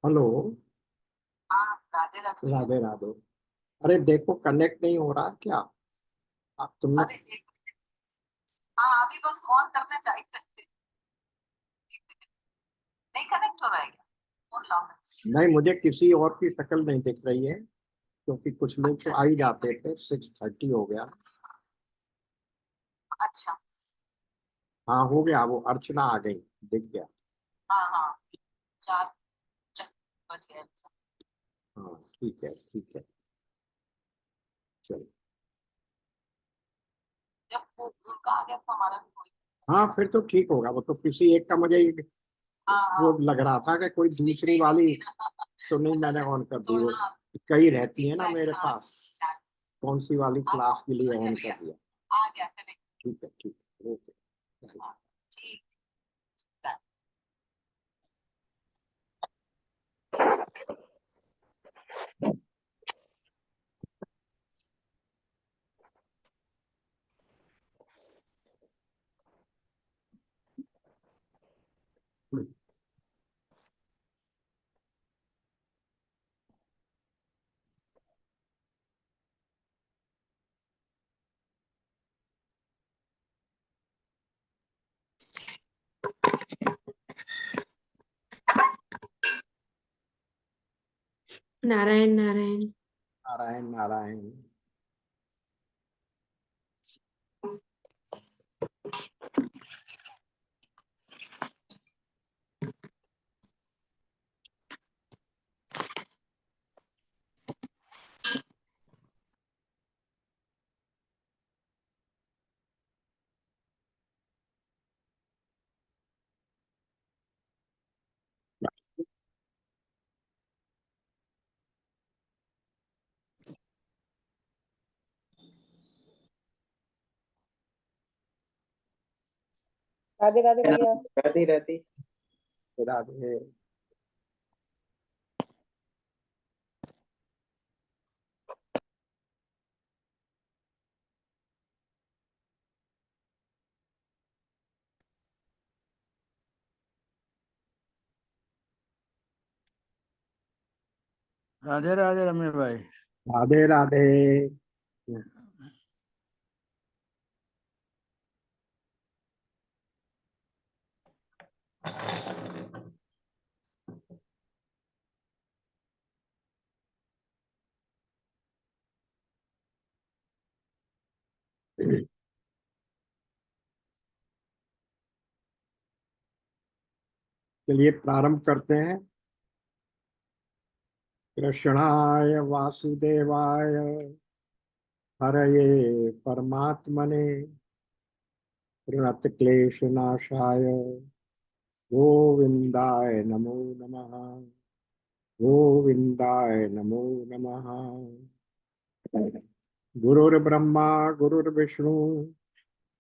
Hello. हाँ, राधे राधे। राधे राधे। अरे देखो, कनेक्ट नहीं हो रहा क्या? आप तुमने? अरे हाँ, अभी बस ऑन करना चाहिए थे। नहीं कनेक्ट हो रहा है क्या? फोन लाओ ना। नहीं, मुझे किसी और की शक्ल नहीं दिख रही है, क्योंकि कुछ लोग तो अच्छा आ ही जाते थे। 6:30 हो गया। अच्छा। हाँ, हो गया, वो अर्चना आ गई, दिख गया। हाँ हाँ, चार चार बज गए। हाँ, ठीक है, ठीक है। चलो। जब वो उनका आ गया तो हमारा भी कोई। हाँ, फिर तो ठीक होगा। वो तो किसी एक का मुझे हाँ वो हाँ, लग रहा था कि कोई दिख दूसरी नहीं रही वाली। थी ना। तो नहीं, मैंने ऑन कर दी। वो थोड़ा कई रहती है ना फीडबैक मेरे था। पास। कौन सी वाली अब क्लास के लिए ऑन चल कर गया, दिया? आ गया कनेक्ट। ठीक है, ठीक है, ओके। हाँ, ठीक है। नारायण नारायण। नारायण नारायण। राधे राधे भैया। राधे राधे। राधे। राधे राधे रमेश भाई। राधे राधे। चलिए प्रारंभ करते हैं। कृष्णाय वासुदेवाय हरये परमात्मने प्रणतक्लेशनाशाय गोविंदाय नमो नमः। गोविंदाय नमो नमः। गुरुर्ब्रह्मा गुरुर्विष्णु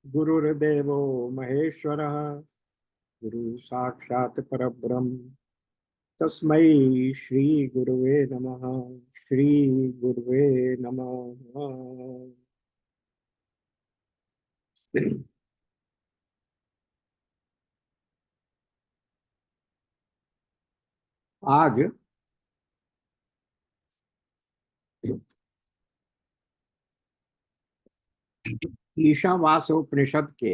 गुरुर्देवो महेश्वरः गुरु साक्षात् परब्रह्म तस्मै श्री गुरुवे नमः। श्री गुरुवे नमः। आज ईशावास्योपनिषद के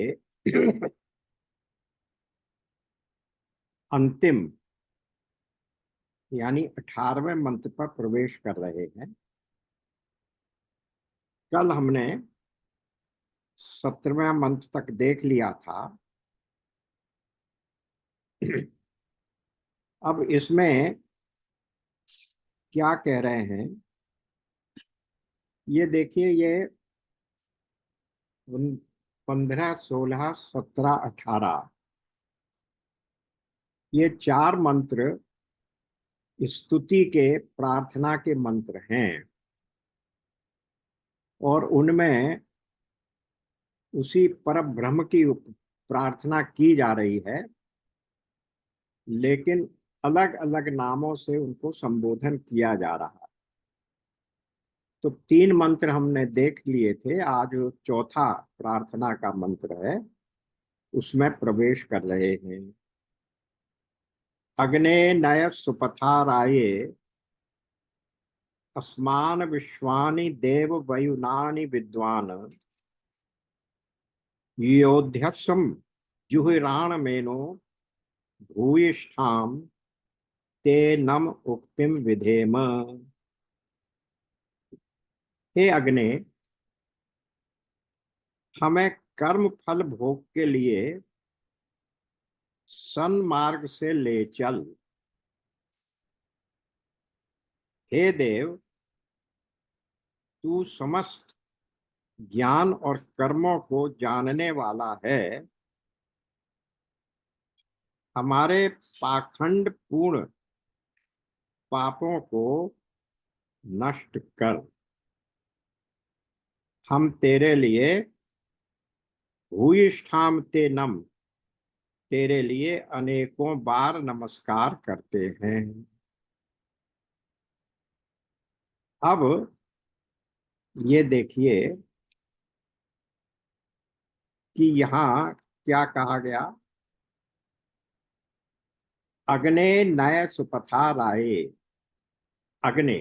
अंतिम यानी 18वें मंत्र पर प्रवेश कर रहे हैं। कल हमने 17वें मंत्र तक देख लिया था। अब इसमें क्या कह रहे हैं ये देखिए। ये 15, 16, 17, 18 ये 4 मंत्र स्तुति के प्रार्थना के मंत्र हैं और उनमें उसी परम ब्रह्म की प्रार्थना की जा रही है, लेकिन अलग अलग नामों से उनको संबोधन किया जा रहा है। तो 3 मंत्र हमने देख लिए थे। आज चौथा प्रार्थना का मंत्र है, उसमें प्रवेश कर रहे हैं। अग्ने नय सुपथाराये अस्मान विश्वानि देव वयुनानि विद्वान योध्यस्म जुहिराण मेनो भूयिष्ठाम ते नम उक्तिम विधेम। हे अग्ने, हमें कर्म फल भोग के लिए सन्मार्ग से ले चल। हे देव, तू समस्त ज्ञान और कर्मों को जानने वाला है। हमारे पाखंड पूर्ण पापों को नष्ट कर। हम तेरे लिए भूयिष्ठाम ते नम, तेरे लिए अनेकों बार नमस्कार करते हैं। अब ये देखिए कि यहाँ क्या कहा गया। अग्ने नय सुपथा राये। अग्नि,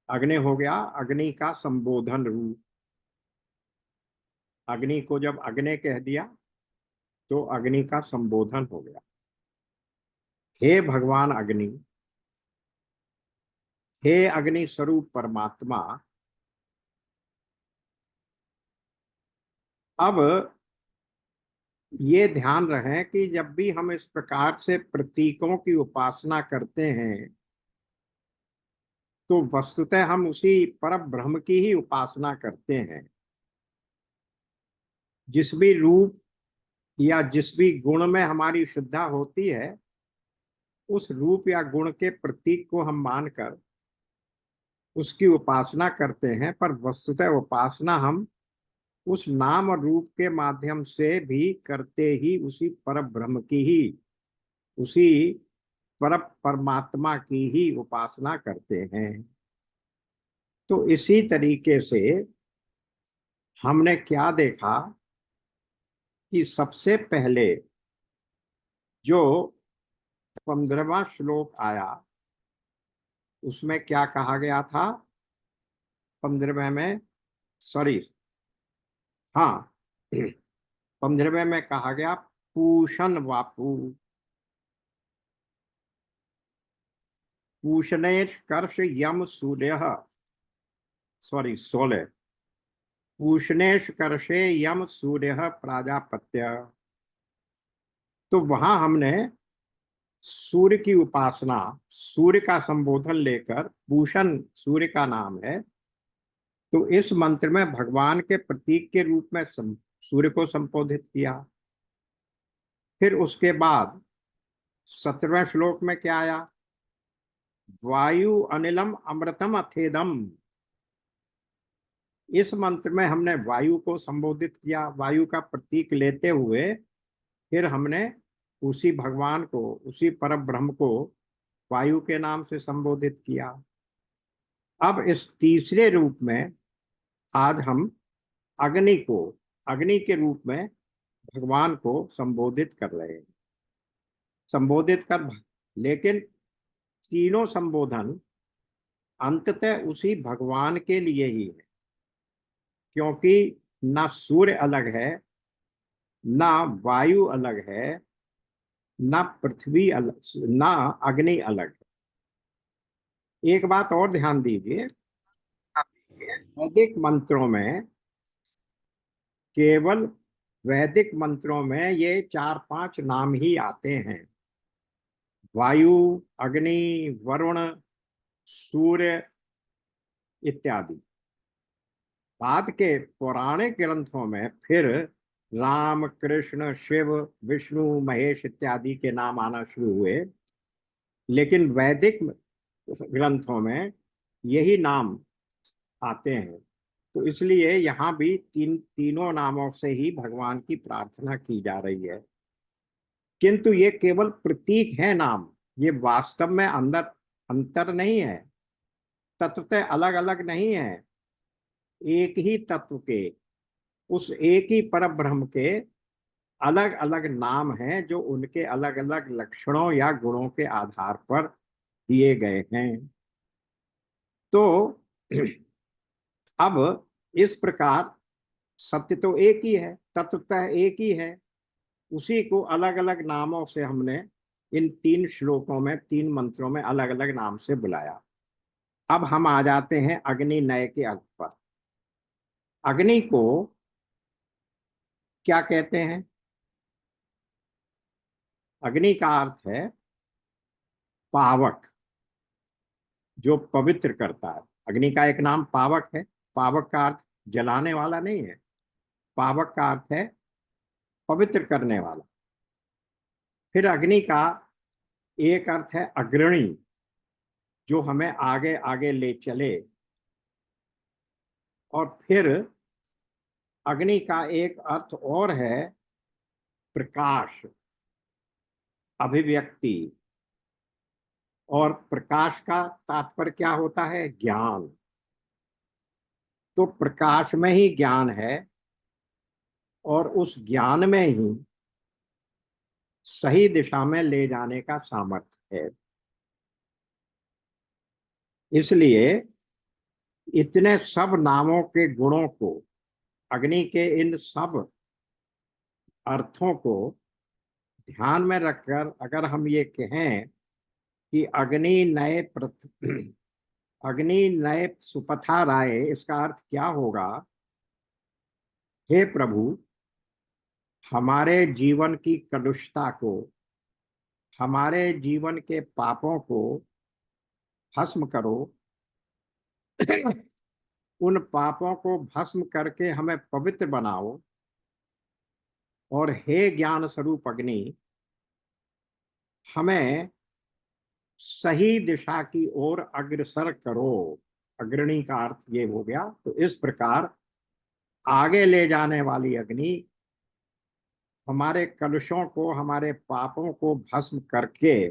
अग्नि हो गया अग्नि का संबोधन रूप। अग्नि को जब अग्नि कह दिया तो अग्नि का संबोधन हो गया। हे भगवान अग्नि, हे अग्नि स्वरूप परमात्मा। अब ये ध्यान रहे कि जब भी हम इस प्रकार से प्रतीकों की उपासना करते हैं तो वस्तुतः हम उसी परम ब्रह्म की ही उपासना करते हैं। जिस भी रूप या जिस भी गुण में हमारी श्रद्धा होती है, उस रूप या गुण के प्रतीक को हम मानकर उसकी उपासना करते हैं, पर वस्तुतः उपासना हम उस नाम और रूप के माध्यम से भी करते ही उसी पर ब्रह्म की ही, उसी पर परमात्मा की ही उपासना करते हैं। तो इसी तरीके से हमने क्या देखा कि सबसे पहले जो 15वां श्लोक आया उसमें क्या कहा गया था? 15वें में, सॉरी, हाँ, 15वें में कहा गया पूषण वापु। पूषणेश कर्ष यम सूर्य, सॉरी 16, पूषणेश कर्षे यम सूर्य प्राजापत्य। तो वहां हमने सूर्य की उपासना, सूर्य का संबोधन लेकर, पूषण सूर्य का नाम है, तो इस मंत्र में भगवान के प्रतीक के रूप में सूर्य को संबोधित किया। फिर उसके बाद 17वें श्लोक में क्या आया? वायु अनिलम अमृतम अथेदम। इस मंत्र में हमने वायु को संबोधित किया, वायु का प्रतीक लेते हुए फिर हमने उसी भगवान को, उसी परम ब्रह्म को वायु के नाम से संबोधित किया। अब इस तीसरे रूप में आज हम अग्नि को, अग्नि के रूप में भगवान को संबोधित कर रहे हैं, संबोधित कर, लेकिन तीनों संबोधन अंततः उसी भगवान के लिए ही है, क्योंकि ना सूर्य अलग है, ना वायु अलग है, ना पृथ्वी अलग, ना अग्नि अलग है। एक बात और ध्यान दीजिए, वैदिक मंत्रों में, केवल वैदिक मंत्रों में ये 4-5 नाम ही आते हैं, वायु, अग्नि, वरुण, सूर्य इत्यादि। बाद के पौराणिक ग्रंथों में फिर राम, कृष्ण, शिव, विष्णु, महेश इत्यादि के नाम आना शुरू हुए, लेकिन वैदिक ग्रंथों में यही नाम आते हैं। तो इसलिए यहाँ भी तीनों नामों से ही भगवान की प्रार्थना की जा रही है, किंतु ये केवल प्रतीक है नाम, ये वास्तव में अंदर अंतर नहीं है, तत्वतः अलग अलग नहीं है। एक ही तत्व के, उस एक ही परम ब्रह्म के अलग अलग नाम हैं, जो उनके अलग अलग लक्षणों या गुणों के आधार पर दिए गए हैं। तो अब इस प्रकार सत्य तो एक ही है, तत्वतः एक ही है, उसी को अलग अलग नामों से हमने इन 3 श्लोकों में, 3 मंत्रों में अलग अलग नाम से बुलाया। अब हम आ जाते हैं अग्नि नय के अर्थ पर। अग्नि को क्या कहते हैं? अग्नि का अर्थ है पावक, जो पवित्र करता है। अग्नि का एक नाम पावक है। पावक का अर्थ जलाने वाला नहीं है, पावक का अर्थ है पवित्र करने वाला। फिर अग्नि का एक अर्थ है अग्रणी, जो हमें आगे आगे ले चले। और फिर अग्नि का एक अर्थ और है प्रकाश, अभिव्यक्ति। और प्रकाश का तात्पर्य क्या होता है? ज्ञान। तो प्रकाश में ही ज्ञान है, और उस ज्ञान में ही सही दिशा में ले जाने का सामर्थ्य है। इसलिए इतने सब नामों के गुणों को, अग्नि के इन सब अर्थों को ध्यान में रखकर अगर हम ये कहें कि अग्नि नए अग्नि नए सुपथा राय, इसका अर्थ क्या होगा? हे प्रभु, हमारे जीवन की कलुषता को, हमारे जीवन के पापों को भस्म करो, उन पापों को भस्म करके हमें पवित्र बनाओ, और हे ज्ञान स्वरूप अग्नि, हमें सही दिशा की ओर अग्रसर करो। अग्रणी का अर्थ ये हो गया। तो इस प्रकार आगे ले जाने वाली अग्नि हमारे कलुषों को, हमारे पापों को भस्म करके,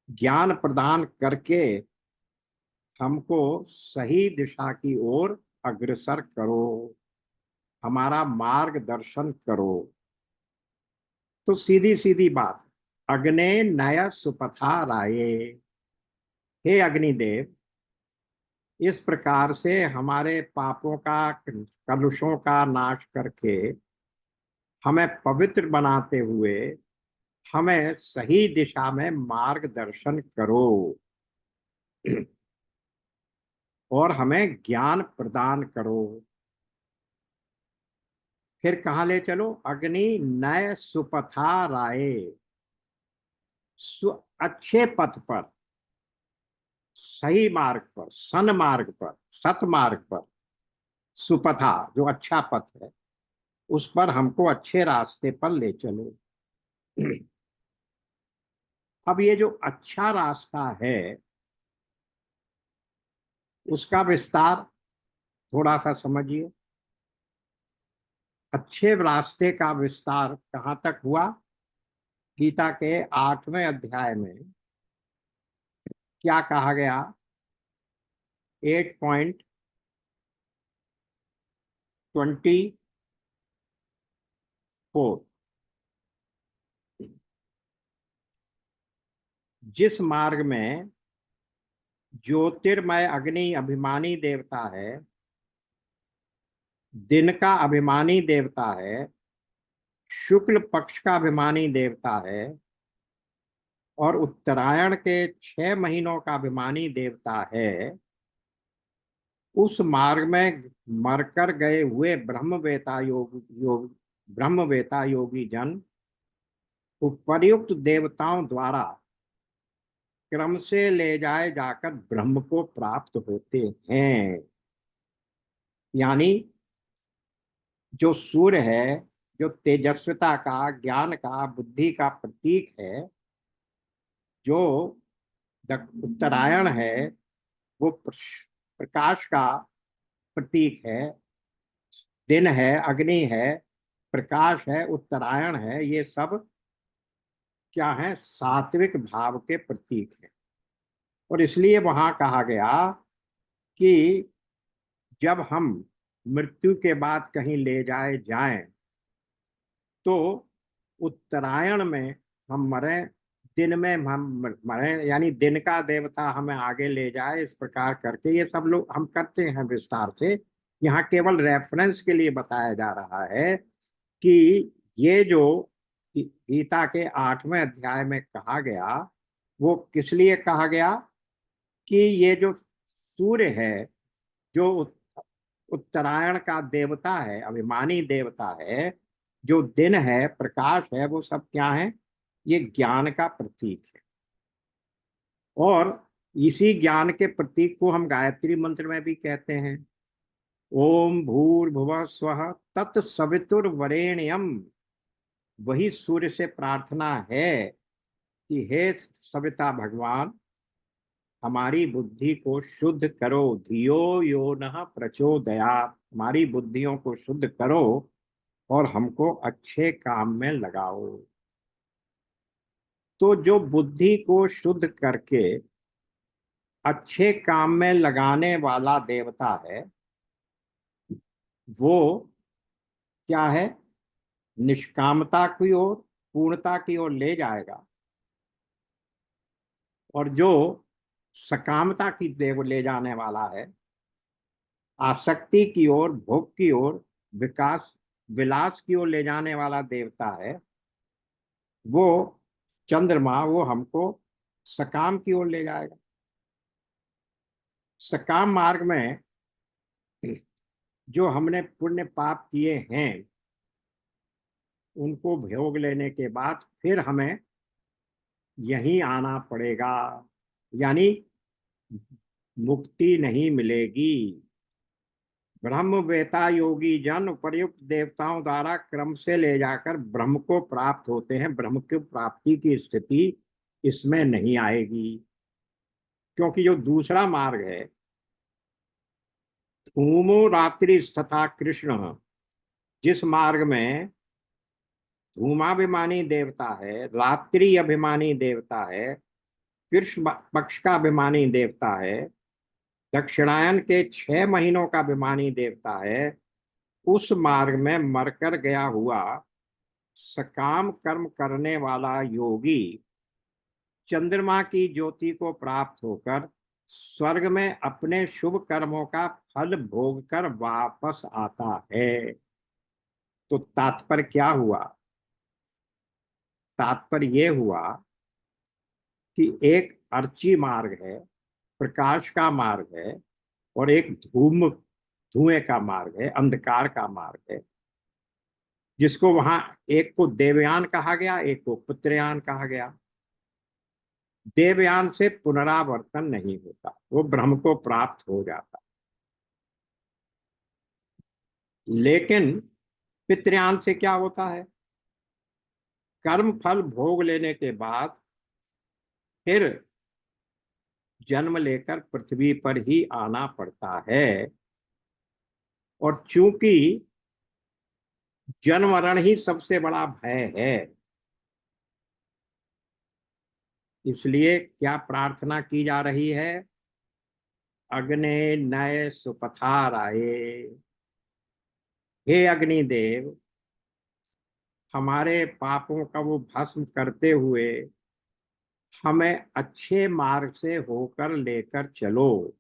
ज्ञान प्रदान करके हमको सही दिशा की ओर अग्रसर करो, हमारा मार्गदर्शन करो। तो सीधी सीधी बात, अग्ने नय सुपथा राये, हे अग्निदेव, इस प्रकार से हमारे पापों का, कलुषों का नाश करके हमें पवित्र बनाते हुए हमें सही दिशा में मार्गदर्शन करो और हमें ज्ञान प्रदान करो। फिर कहाँ ले चलो? अग्नि नय सुपथा राये, अच्छे पथ पर, सही मार्ग पर, सन्मार्ग पर, सतमार्ग पर, सुपथा जो अच्छा पथ है, उस पर हमको अच्छे रास्ते पर ले चलो। अब ये जो अच्छा रास्ता है उसका विस्तार थोड़ा सा समझिए। अच्छे रास्ते का विस्तार कहाँ तक हुआ? गीता के 8वें अध्याय में क्या कहा गया? 8.24, जिस मार्ग में ज्योतिर्मय अग्नि अभिमानी देवता है, दिन का अभिमानी देवता है, शुक्ल पक्ष का अभिमानी देवता है और उत्तरायण के 6 महीनों का अभिमानी देवता है, उस मार्ग में मरकर गए हुए ब्रह्मवेता योगी जन उपर्युक्त देवताओं द्वारा क्रम से ले जाए जाकर ब्रह्म को प्राप्त होते हैं। यानी जो सूर्य है, जो तेजस्विता का, ज्ञान का, बुद्धि का प्रतीक है, जो उत्तरायण है, वो प्रकाश का प्रतीक है, दिन है, अग्नि है, प्रकाश है, उत्तरायण है, ये सब क्या है? सात्विक भाव के प्रतीक है। और इसलिए वहां कहा गया कि जब हम मृत्यु के बाद कहीं ले जाएं तो उत्तरायण में हम मरे, दिन में हम मरे, यानी दिन का देवता हमें आगे ले जाए, इस प्रकार करके ये सब लोग हम करते हैं विस्तार से। यहाँ केवल रेफरेंस के लिए बताया जा रहा है कि ये जो गीता के 8वें अध्याय में कहा गया वो किस लिए कहा गया कि ये जो सूर्य है, जो उत्तरायण का देवता है, अभिमानी देवता है, जो दिन है, प्रकाश है, वो सब क्या है? ये ज्ञान का प्रतीक है। और इसी ज्ञान के प्रतीक को हम गायत्री मंत्र में भी कहते हैं। ओम भूर्भुवः स्वः तत्सवितुर्वरेण्यम। वही सूर्य से प्रार्थना है कि हे सविता भगवान, हमारी बुद्धि को शुद्ध करो, धियो यो नः प्रचोदयात्, हमारी बुद्धियों को शुद्ध करो और हमको अच्छे काम में लगाओ। तो जो बुद्धि को शुद्ध करके अच्छे काम में लगाने वाला देवता है, वो क्या है? निष्कामता की ओर, पूर्णता की ओर ले जाएगा। और जो सकामता की देव ले जाने वाला है, आसक्ति की ओर, भोग की ओर, विकास विलास की ओर ले जाने वाला देवता है, वो चंद्रमा, वो हमको सकाम की ओर ले जाएगा। सकाम मार्ग में जो हमने पुण्य पाप किए हैं उनको भोग लेने के बाद फिर हमें यहीं आना पड़ेगा, यानी मुक्ति नहीं मिलेगी। ब्रह्मवेता योगी जन उपर्युक्त देवताओं द्वारा क्रम से ले जाकर ब्रह्म को प्राप्त होते हैं। ब्रह्म की प्राप्ति की स्थिति इसमें नहीं आएगी, क्योंकि जो दूसरा मार्ग है, धूमो रात्रि तथा कृष्ण, जिस मार्ग में धूमाभिमानी देवता है, रात्रि अभिमानी देवता है, कृष्ण पक्ष का अभिमानी देवता है, दक्षिणायन के 6 महीनों का अभिमानी देवता है, उस मार्ग में मरकर गया हुआ सकाम कर्म करने वाला योगी चंद्रमा की ज्योति को प्राप्त होकर स्वर्ग में अपने शुभ कर्मों का फल भोग कर वापस आता है। तो तात्पर्य क्या हुआ? तात्पर्य ये हुआ कि एक अर्ची मार्ग है, प्रकाश का मार्ग है, और एक धुएं का मार्ग है, अंधकार का मार्ग है, जिसको वहां एक को देवयान कहा गया, एक को पुत्रयान कहा गया। देवयान से पुनरावर्तन नहीं होता, वो ब्रह्म को प्राप्त हो जाता। लेकिन पितृयान से क्या होता है? कर्म फल भोग लेने के बाद फिर जन्म लेकर पृथ्वी पर ही आना पड़ता है। और चूंकि जन्म मरण ही सबसे बड़ा भय है, इसलिए क्या प्रार्थना की जा रही है? अग्ने नय सुपथाराये। हे अग्निदेव, हमारे पापों का वो भस्म करते हुए हमें अच्छे मार्ग से होकर लेकर चलो,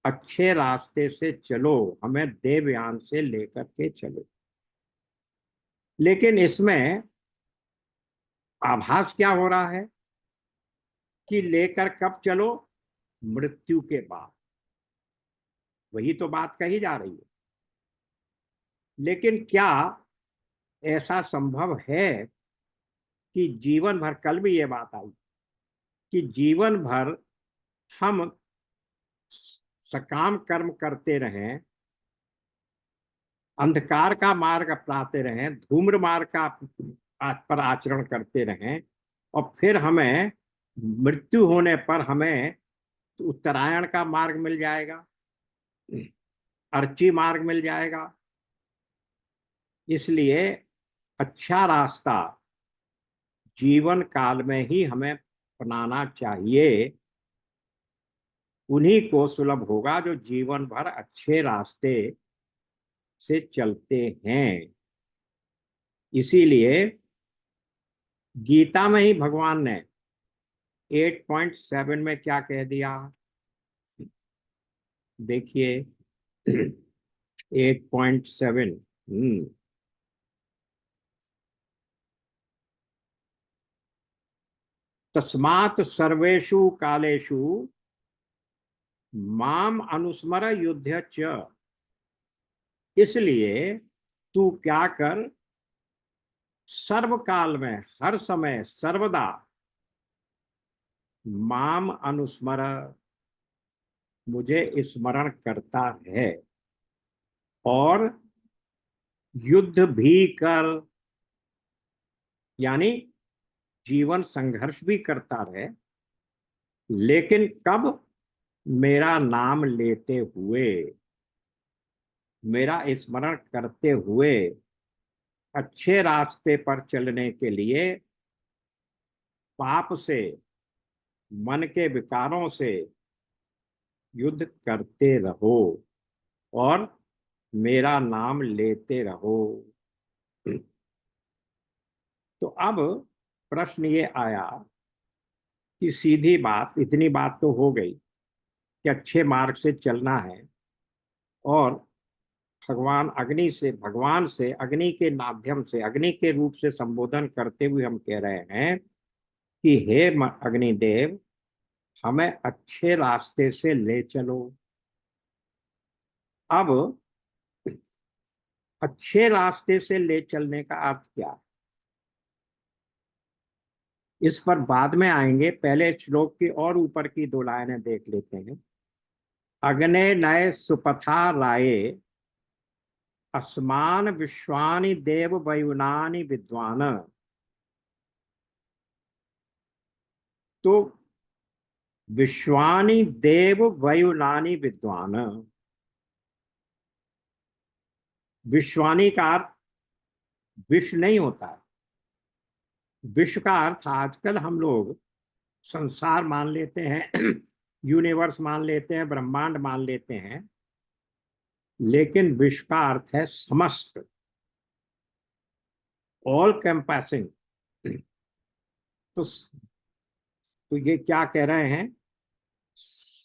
अच्छे रास्ते से चलो, हमें देवयान से लेकर के चलो। लेकिन इसमें आभास क्या हो रहा है कि लेकर कब चलो? मृत्यु के बाद। वही तो बात कही जा रही है। लेकिन क्या ऐसा संभव है कि जीवन भर, कल भी ये बात आई कि जीवन भर हम सकाम कर्म करते रहें, अंधकार का मार्ग अपनाते रहें, धूम्र मार्ग का पर आचरण करते रहें, और फिर हमें मृत्यु होने पर हमें उत्तरायण का मार्ग मिल जाएगा, अर्ची मार्ग मिल जाएगा? इसलिए अच्छा रास्ता जीवन काल में ही हमें अपनाना चाहिए। उन्हीं को सुलभ होगा जो जीवन भर अच्छे रास्ते से चलते हैं। इसीलिए गीता में ही भगवान ने 8.7 में क्या कह दिया? देखिए 8.7। तस्मात् सर्वेषु कालेषु माम अनुस्मर युध्य च। इसलिए तू क्या कर, सर्वकाल में, हर समय, सर्वदा माम अनुस्मर, मुझे स्मरण करता है, और युद्ध भी कर, यानी जीवन संघर्ष भी करता रहे, लेकिन कब? मेरा नाम लेते हुए, मेरा स्मरण करते हुए, अच्छे रास्ते पर चलने के लिए पाप से, मन के विकारों से युद्ध करते रहो और मेरा नाम लेते रहो। तो अब प्रश्न ये आया कि सीधी बात, इतनी बात तो हो गई कि अच्छे मार्ग से चलना है, और भगवान से अग्नि के माध्यम से, अग्नि के रूप से संबोधन करते हुए हम कह रहे हैं कि हे अग्निदेव, हमें अच्छे रास्ते से ले चलो। अब अच्छे रास्ते से ले चलने का अर्थ क्या है? इस पर बाद में आएंगे, पहले श्लोक की और ऊपर की 2 लाइनें देख लेते हैं। अग्ने नय सुपथा राये, अस्मान विश्वानि देव वयुनानि विद्वान। तो विश्वानि देव वयुनानि विद्वान, विश्वानी का अर्थ विश्व नहीं होता है। विश्व का अर्थ आजकल हम लोग संसार मान लेते हैं, यूनिवर्स मान लेते हैं, ब्रह्मांड मान लेते हैं, लेकिन विश्व का अर्थ है समस्त, ऑल कैंपसिंग। तो ये क्या कह रहे हैं?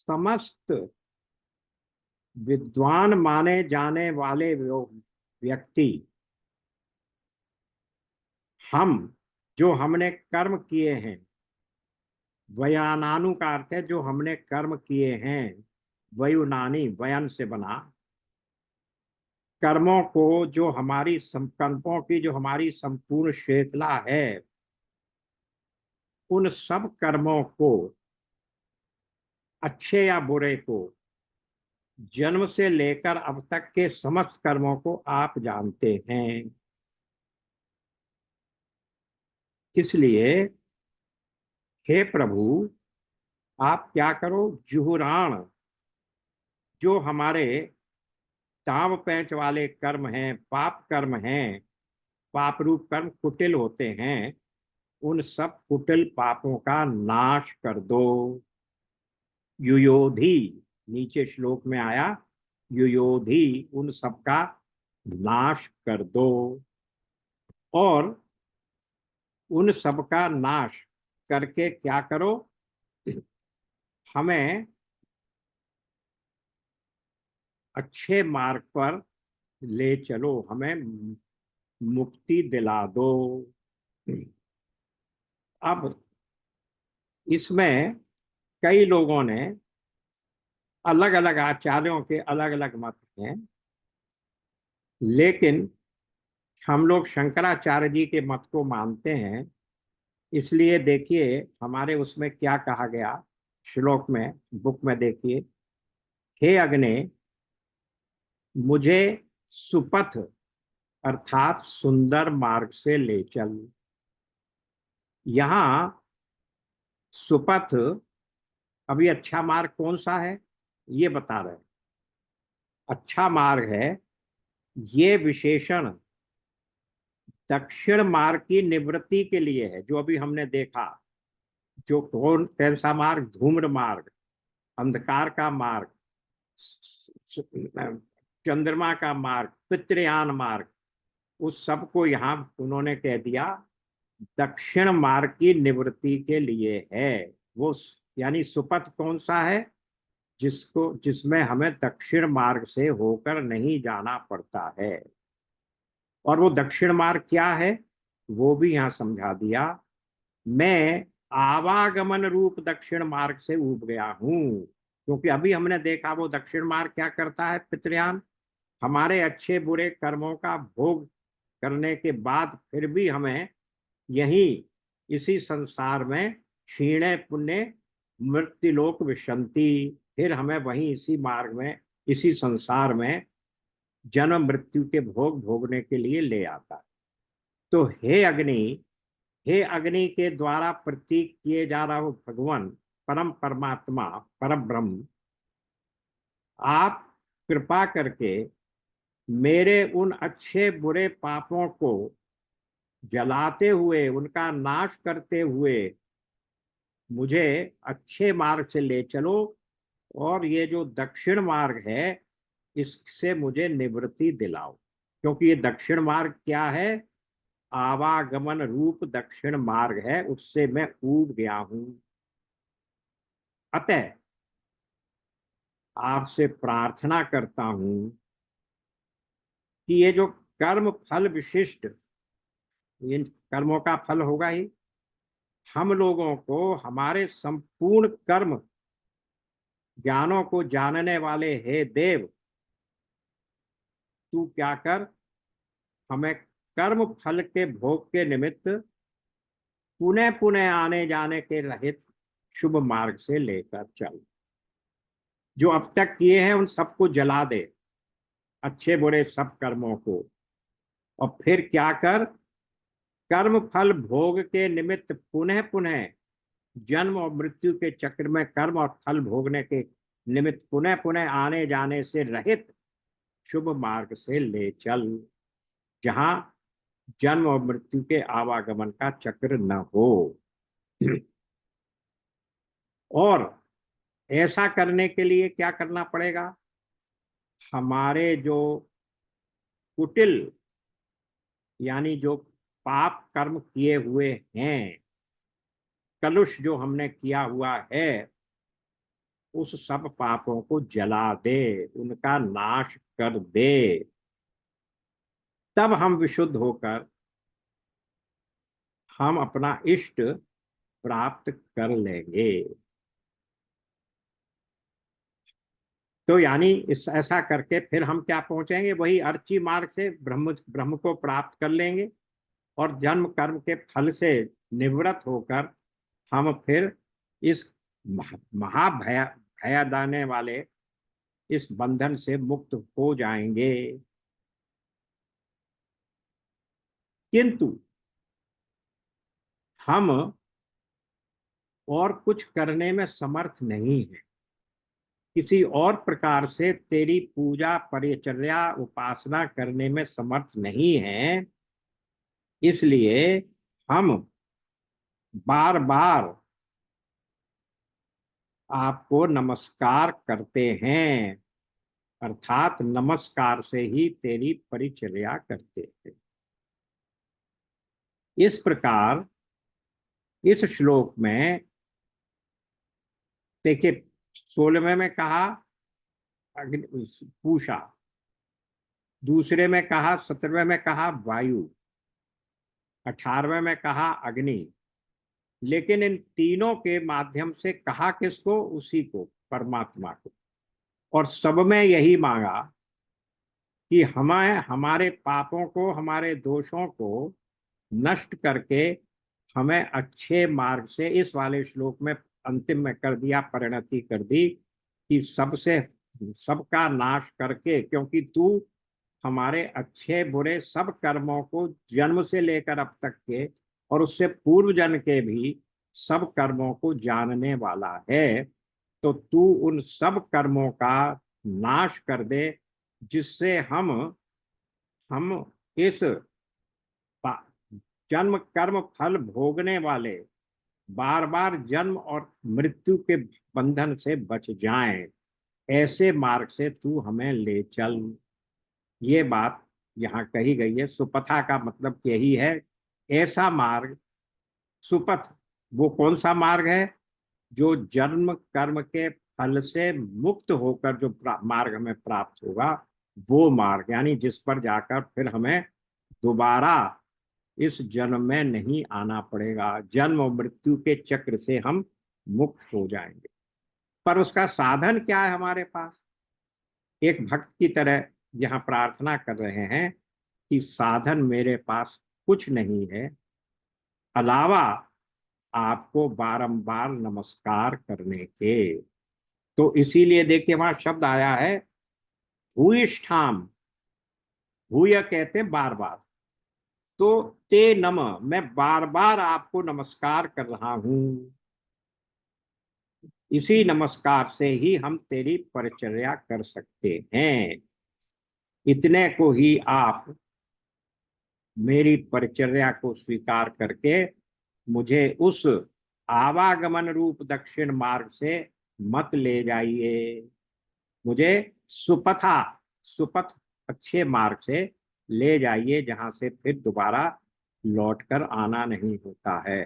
समस्त विद्वान माने जाने वाले व्यक्ति हम जो हमने कर्म किए हैं, वयानानु का अर्थ है जो हमने कर्म किए हैं, वयुनानी वयन से बना, कर्मों को जो हमारी संकल्पों की जो हमारी संपूर्ण श्रृंखला है, उन सब कर्मों को, अच्छे या बुरे को, जन्म से लेकर अब तक के समस्त कर्मों को आप जानते हैं। इसलिए हे प्रभु, आप क्या करो, जुहुराण जो हमारे ताव पैंच वाले कर्म हैं, पाप कर्म हैं, पाप रूप कर्म कुटिल होते हैं, उन सब कुटिल पापों का नाश कर दो। युयोधि, नीचे श्लोक में आया, युयोधि उन सब का नाश कर दो। और उन सब का नाश करके क्या करो, हमें अच्छे मार्ग पर ले चलो, हमें मुक्ति दिला दो। अब इसमें कई लोगों ने, अलग अलग आचार्यों के अलग अलग मत हैं, लेकिन हम लोग शंकराचार्य जी के मत को मानते हैं। इसलिए देखिए हमारे उसमें क्या कहा गया, श्लोक में, बुक में देखिए, हे अग्ने मुझे सुपथ अर्थात सुंदर मार्ग से ले चल। यहां सुपथ, अभी अच्छा मार्ग कौन सा है ये बता रहे हैं। अच्छा मार्ग है, ये विशेषण दक्षिण मार्ग की निवृत्ति के लिए है, जो अभी हमने देखा। जो कौन सा मार्ग, धूम्र मार्ग, अंधकार का मार्ग, चंद्रमा का मार्ग, पितृयान मार्ग, उस सब को यहाँ उन्होंने कह दिया दक्षिण मार्ग की निवृत्ति के लिए है। वो यानी सुपथ कौन सा है, जिसमें हमें दक्षिण मार्ग से होकर नहीं जाना पड़ता है। और वो दक्षिण मार्ग क्या है वो भी यहाँ समझा दिया। मैं आवागमन रूप दक्षिण मार्ग से उब गया हूं, क्योंकि अभी हमने देखा वो दक्षिण मार्ग क्या करता है, पितृयान, हमारे अच्छे बुरे कर्मों का भोग करने के बाद फिर भी हमें यही इसी संसार में क्षीणे पुण्य मृत्युलोक विशंति, फिर हमें वहीं इसी मार्ग में, इसी संसार में जन्म मृत्यु के भोग भोगने के लिए ले आता है। तो हे अग्नि, हे अग्नि के द्वारा प्रतीक किए जा रहा हो भगवान, परम परमात्मा, परम ब्रह्म, आप कृपा करके मेरे उन अच्छे बुरे पापों को जलाते हुए, उनका नाश करते हुए मुझे अच्छे मार्ग से ले चलो, और ये जो दक्षिण मार्ग है इससे मुझे निवृत्ति दिलाओ। क्योंकि ये दक्षिण मार्ग क्या है, आवागमन रूप दक्षिण मार्ग है, उससे मैं ऊब गया हूं। अतः आपसे प्रार्थना करता हूं कि ये जो कर्म फल विशिष्ट, इन कर्मों का फल होगा ही, हम लोगों को हमारे संपूर्ण कर्म ज्ञानों को जानने वाले हे देव, तू क्या कर, हमें कर्म फल के भोग के निमित्त पुनः पुनः आने जाने के रहित शुभ मार्ग से लेकर चल। जो अब तक किए हैं उन सबको जला दे, अच्छे बुरे सब कर्मों को, और फिर क्या कर, कर्म फल भोग के निमित्त पुनः पुनः जन्म और मृत्यु के चक्र में कर्म और फल भोगने के निमित्त पुनः पुनः आने जाने से रहित शुभ मार्ग से ले चल, जहां जन्म और मृत्यु के आवागमन का चक्र न हो। और ऐसा करने के लिए क्या करना पड़ेगा, हमारे जो कुटिल यानी जो पाप कर्म किए हुए हैं, कलुष जो हमने किया हुआ है, उस सब पापों को जला दे, उनका नाश कर दे। तब हम विशुद्ध होकर हम अपना इष्ट प्राप्त कर लेंगे। तो यानी इस ऐसा करके फिर हम क्या पहुंचेंगे, वही अर्ची मार्ग से ब्रह्म ब्रह्म को प्राप्त कर लेंगे, और जन्म कर्म के फल से निवृत्त होकर हम फिर इस महाभय भयादाने वाले इस बंधन से मुक्त हो जाएंगे। किंतु हम और कुछ करने में समर्थ नहीं है, किसी और प्रकार से तेरी पूजा परिचर्या उपासना करने में समर्थ नहीं है। इसलिए हम बार बार आपको नमस्कार करते हैं, अर्थात नमस्कार से ही तेरी परिचर्या करते हैं। इस प्रकार इस श्लोक में देखिए, 16वें में कहा पूषा, दूसरे में कहा 17वें में कहा वायु, 18वें में कहा अग्नि, लेकिन इन तीनों के माध्यम से कहा किसको, उसी को, परमात्मा को। और सब में यही मांगा कि हमें हमारे पापों को, हमारे दोषों को नष्ट करके हमें अच्छे मार्ग से, इस वाले श्लोक में अंतिम में कर दिया, परिणति कर दी कि सबसे सबका नाश करके, क्योंकि तू हमारे अच्छे बुरे सब कर्मों को जन्म से लेकर अब तक के और उससे पूर्व जन्म के भी सब कर्मों को जानने वाला है, तो तू उन सब कर्मों का नाश कर दे, जिससे हम इस जन्म कर्म फल भोगने वाले बार बार जन्म और मृत्यु के बंधन से बच जाएं। ऐसे मार्ग से तू हमें ले चल। ये बात यहाँ कही गई है। सुपथा का मतलब यही है, ऐसा मार्ग। सुपथ वो कौन सा मार्ग है, जो जन्म कर्म के फल से मुक्त होकर जो मार्ग हमें प्राप्त होगा, वो मार्ग, यानी जिस पर जाकर फिर हमें दोबारा इस जन्म में नहीं आना पड़ेगा, जन्म और मृत्यु के चक्र से हम मुक्त हो जाएंगे। पर उसका साधन क्या है हमारे पास? एक भक्त की तरह यहाँ प्रार्थना कर रहे हैं कि साधन मेरे पास कुछ नहीं है अलावा आपको बारंबार नमस्कार करने के। तो इसीलिए देखिए वहां शब्द आया है भूयिष्ठाम, भूय कहते हैं बार बार, तो ते नम, मैं बार बार आपको नमस्कार कर रहा हूं। इसी नमस्कार से ही हम तेरी परिचर्या कर सकते हैं। इतने को ही आप मेरी परिचर्या को स्वीकार करके मुझे उस आवागमन रूप दक्षिण मार्ग से मत ले जाइए, मुझे सुपथा, सुपथ अच्छे मार्ग से ले जाइए, जहां से फिर दोबारा लौटकर आना नहीं होता है।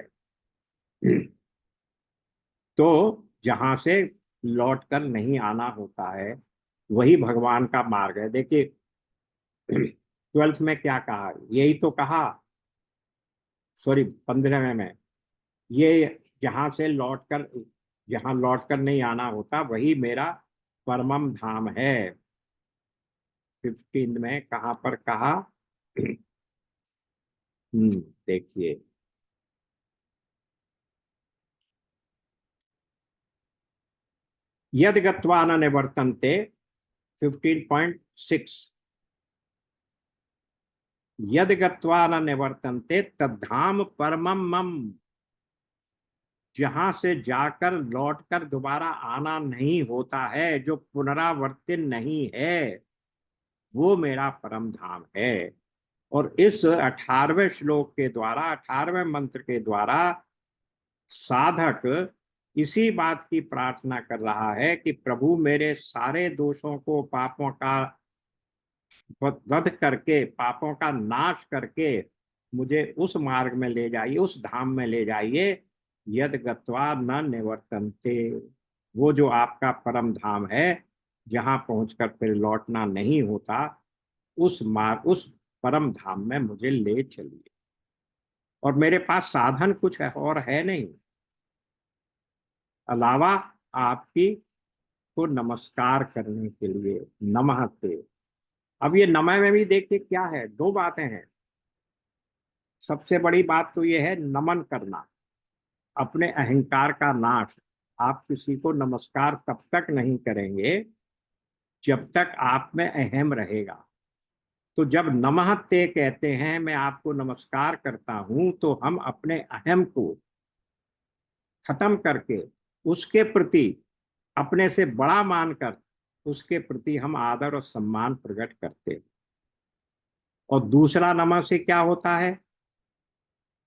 तो जहां से लौटकर नहीं आना होता है वही भगवान का मार्ग है। देखिए 12th में क्या कहा, यही तो कहा, सॉरी 15वें में, ये जहां से लौटकर, जहां लौटकर नहीं आना होता वही मेरा परमम धाम है। 15 में कहां पर कहा, देखिए यद गत्वा न निवर्तन्ते, 15.6, यद गत्वा न निवर्तन्ते तद्धाम परमम मम, जहां से जाकर लौटकर दोबारा आना नहीं होता है, जो पुनरावर्तित नहीं है, वो मेरा परम धाम है। और इस 18वें श्लोक के द्वारा, 18वें मंत्र के द्वारा साधक इसी बात की प्रार्थना कर रहा है कि प्रभु मेरे सारे दोषों को, पापों का वध करके, पापों का नाश करके मुझे उस मार्ग में ले जाइए, उस धाम में ले जाइए, यद गत्वा न निवर्तन्ते, वो जो आपका परम धाम है जहां पहुंचकर फिर लौटना नहीं होता, उस परम धाम में मुझे ले चलिए। और मेरे पास साधन कुछ है और है नहीं अलावा आपकी को नमस्कार करने के लिए। नमस्ते। अब ये नमः में भी देखिए क्या है, दो बातें हैं। सबसे बड़ी बात तो ये है नमन करना, अपने अहंकार का नाश। आप किसी को नमस्कार तब तक नहीं करेंगे जब तक आप में अहम रहेगा। तो जब नमः ते कहते हैं मैं आपको नमस्कार करता हूं, तो हम अपने अहम को खत्म करके उसके प्रति अपने से बड़ा मानकर उसके प्रति हम आदर और सम्मान प्रकट करते हैं। और दूसरा नमः से क्या होता है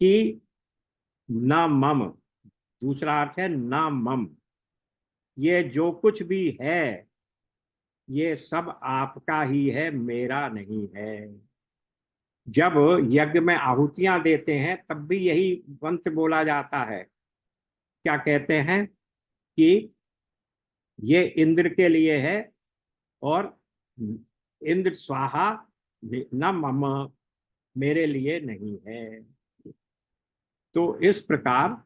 कि न मम, दूसरा अर्थ है न मम, ये जो कुछ भी है ये सब आपका ही है, मेरा नहीं है। जब यज्ञ में आहुतियां देते हैं तब भी यही मंत्र बोला जाता है। क्या कहते हैं कि ये इंद्र के लिए है और इंद्र स्वाहा न मम, मेरे लिए नहीं है। तो इस प्रकार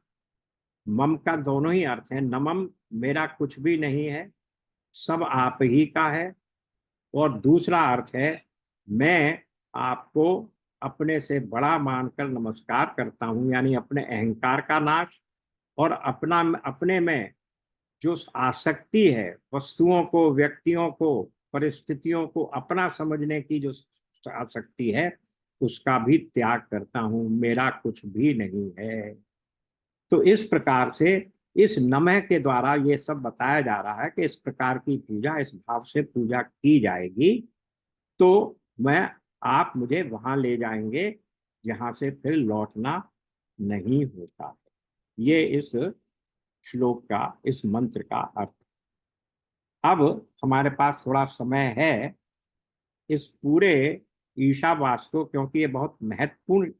मम का दोनों ही अर्थ है। नमम मेरा कुछ भी नहीं है, सब आप ही का है। और दूसरा अर्थ है मैं आपको अपने से बड़ा मानकर नमस्कार करता हूं, यानी अपने अहंकार का नाश और अपने में जो आसक्ति है, वस्तुओं को, व्यक्तियों को, परिस्थितियों को अपना समझने की जो आसक्ति है उसका भी त्याग करता हूं, मेरा कुछ भी नहीं है। तो इस प्रकार से इस नमः के द्वारा ये सब बताया जा रहा है कि इस प्रकार की पूजा, इस भाव से पूजा की जाएगी तो आप मुझे वहां ले जाएंगे जहां से फिर लौटना नहीं होता। ये इस श्लोक का, इस मंत्र का अर्थ। अब हमारे पास थोड़ा समय है इस पूरे ईशावास को, क्योंकि ये बहुत महत्वपूर्ण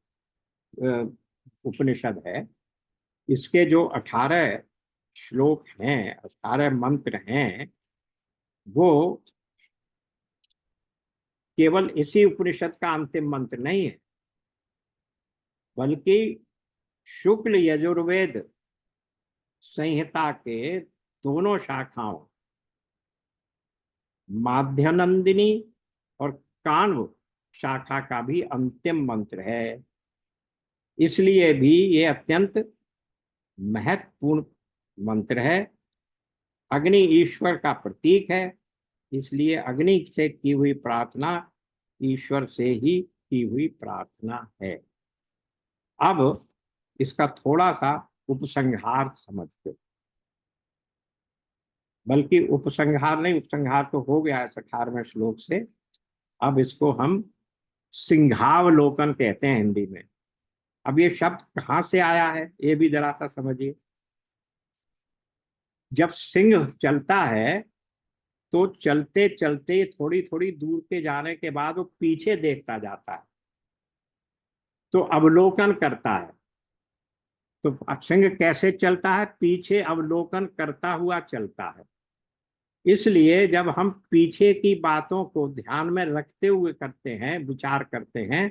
उपनिषद है। इसके जो 18 श्लोक हैं, 18 मंत्र हैं, वो केवल इसी उपनिषद का अंतिम मंत्र नहीं है, बल्कि शुक्ल यजुर्वेद संहिता के दोनों शाखाओं माध्यनंदिनी और काण्व शाखा का भी अंतिम मंत्र है। इसलिए भी ये अत्यंत महत्वपूर्ण मंत्र है। अग्नि ईश्वर का प्रतीक है, इसलिए अग्नि से की हुई प्रार्थना ईश्वर से ही की हुई प्रार्थना है। अब इसका थोड़ा सा उपसंहार समझते, बल्कि उपसंहार नहीं, उपसंहार तो हो गया है 18वें श्लोक से। अब इसको हम सिंहावलोकन कहते हैं हिंदी में। अब ये शब्द कहाँ से आया है ये भी जरा सा समझिए। जब सिंह चलता है तो चलते चलते थोड़ी थोड़ी दूर के जाने के बाद वो पीछे देखता जाता है, तो अवलोकन करता है। तो सिंह कैसे चलता है? पीछे अवलोकन करता हुआ चलता है। इसलिए जब हम पीछे की बातों को ध्यान में रखते हुए करते हैं, विचार करते हैं,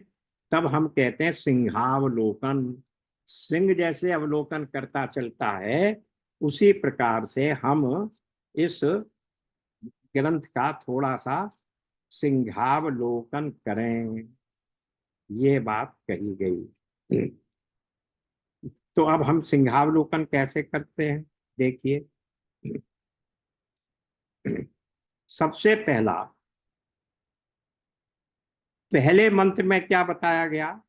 तब हम कहते हैं सिंहावलोकन। सिंह जैसे अवलोकन करता चलता है, उसी प्रकार से हम इस ग्रंथ का थोड़ा सा सिंहावलोकन करें, ये बात कही गई। तो अब हम सिंहावलोकन कैसे करते हैं, देखिए। सबसे पहले मंत्र में क्या बताया गया?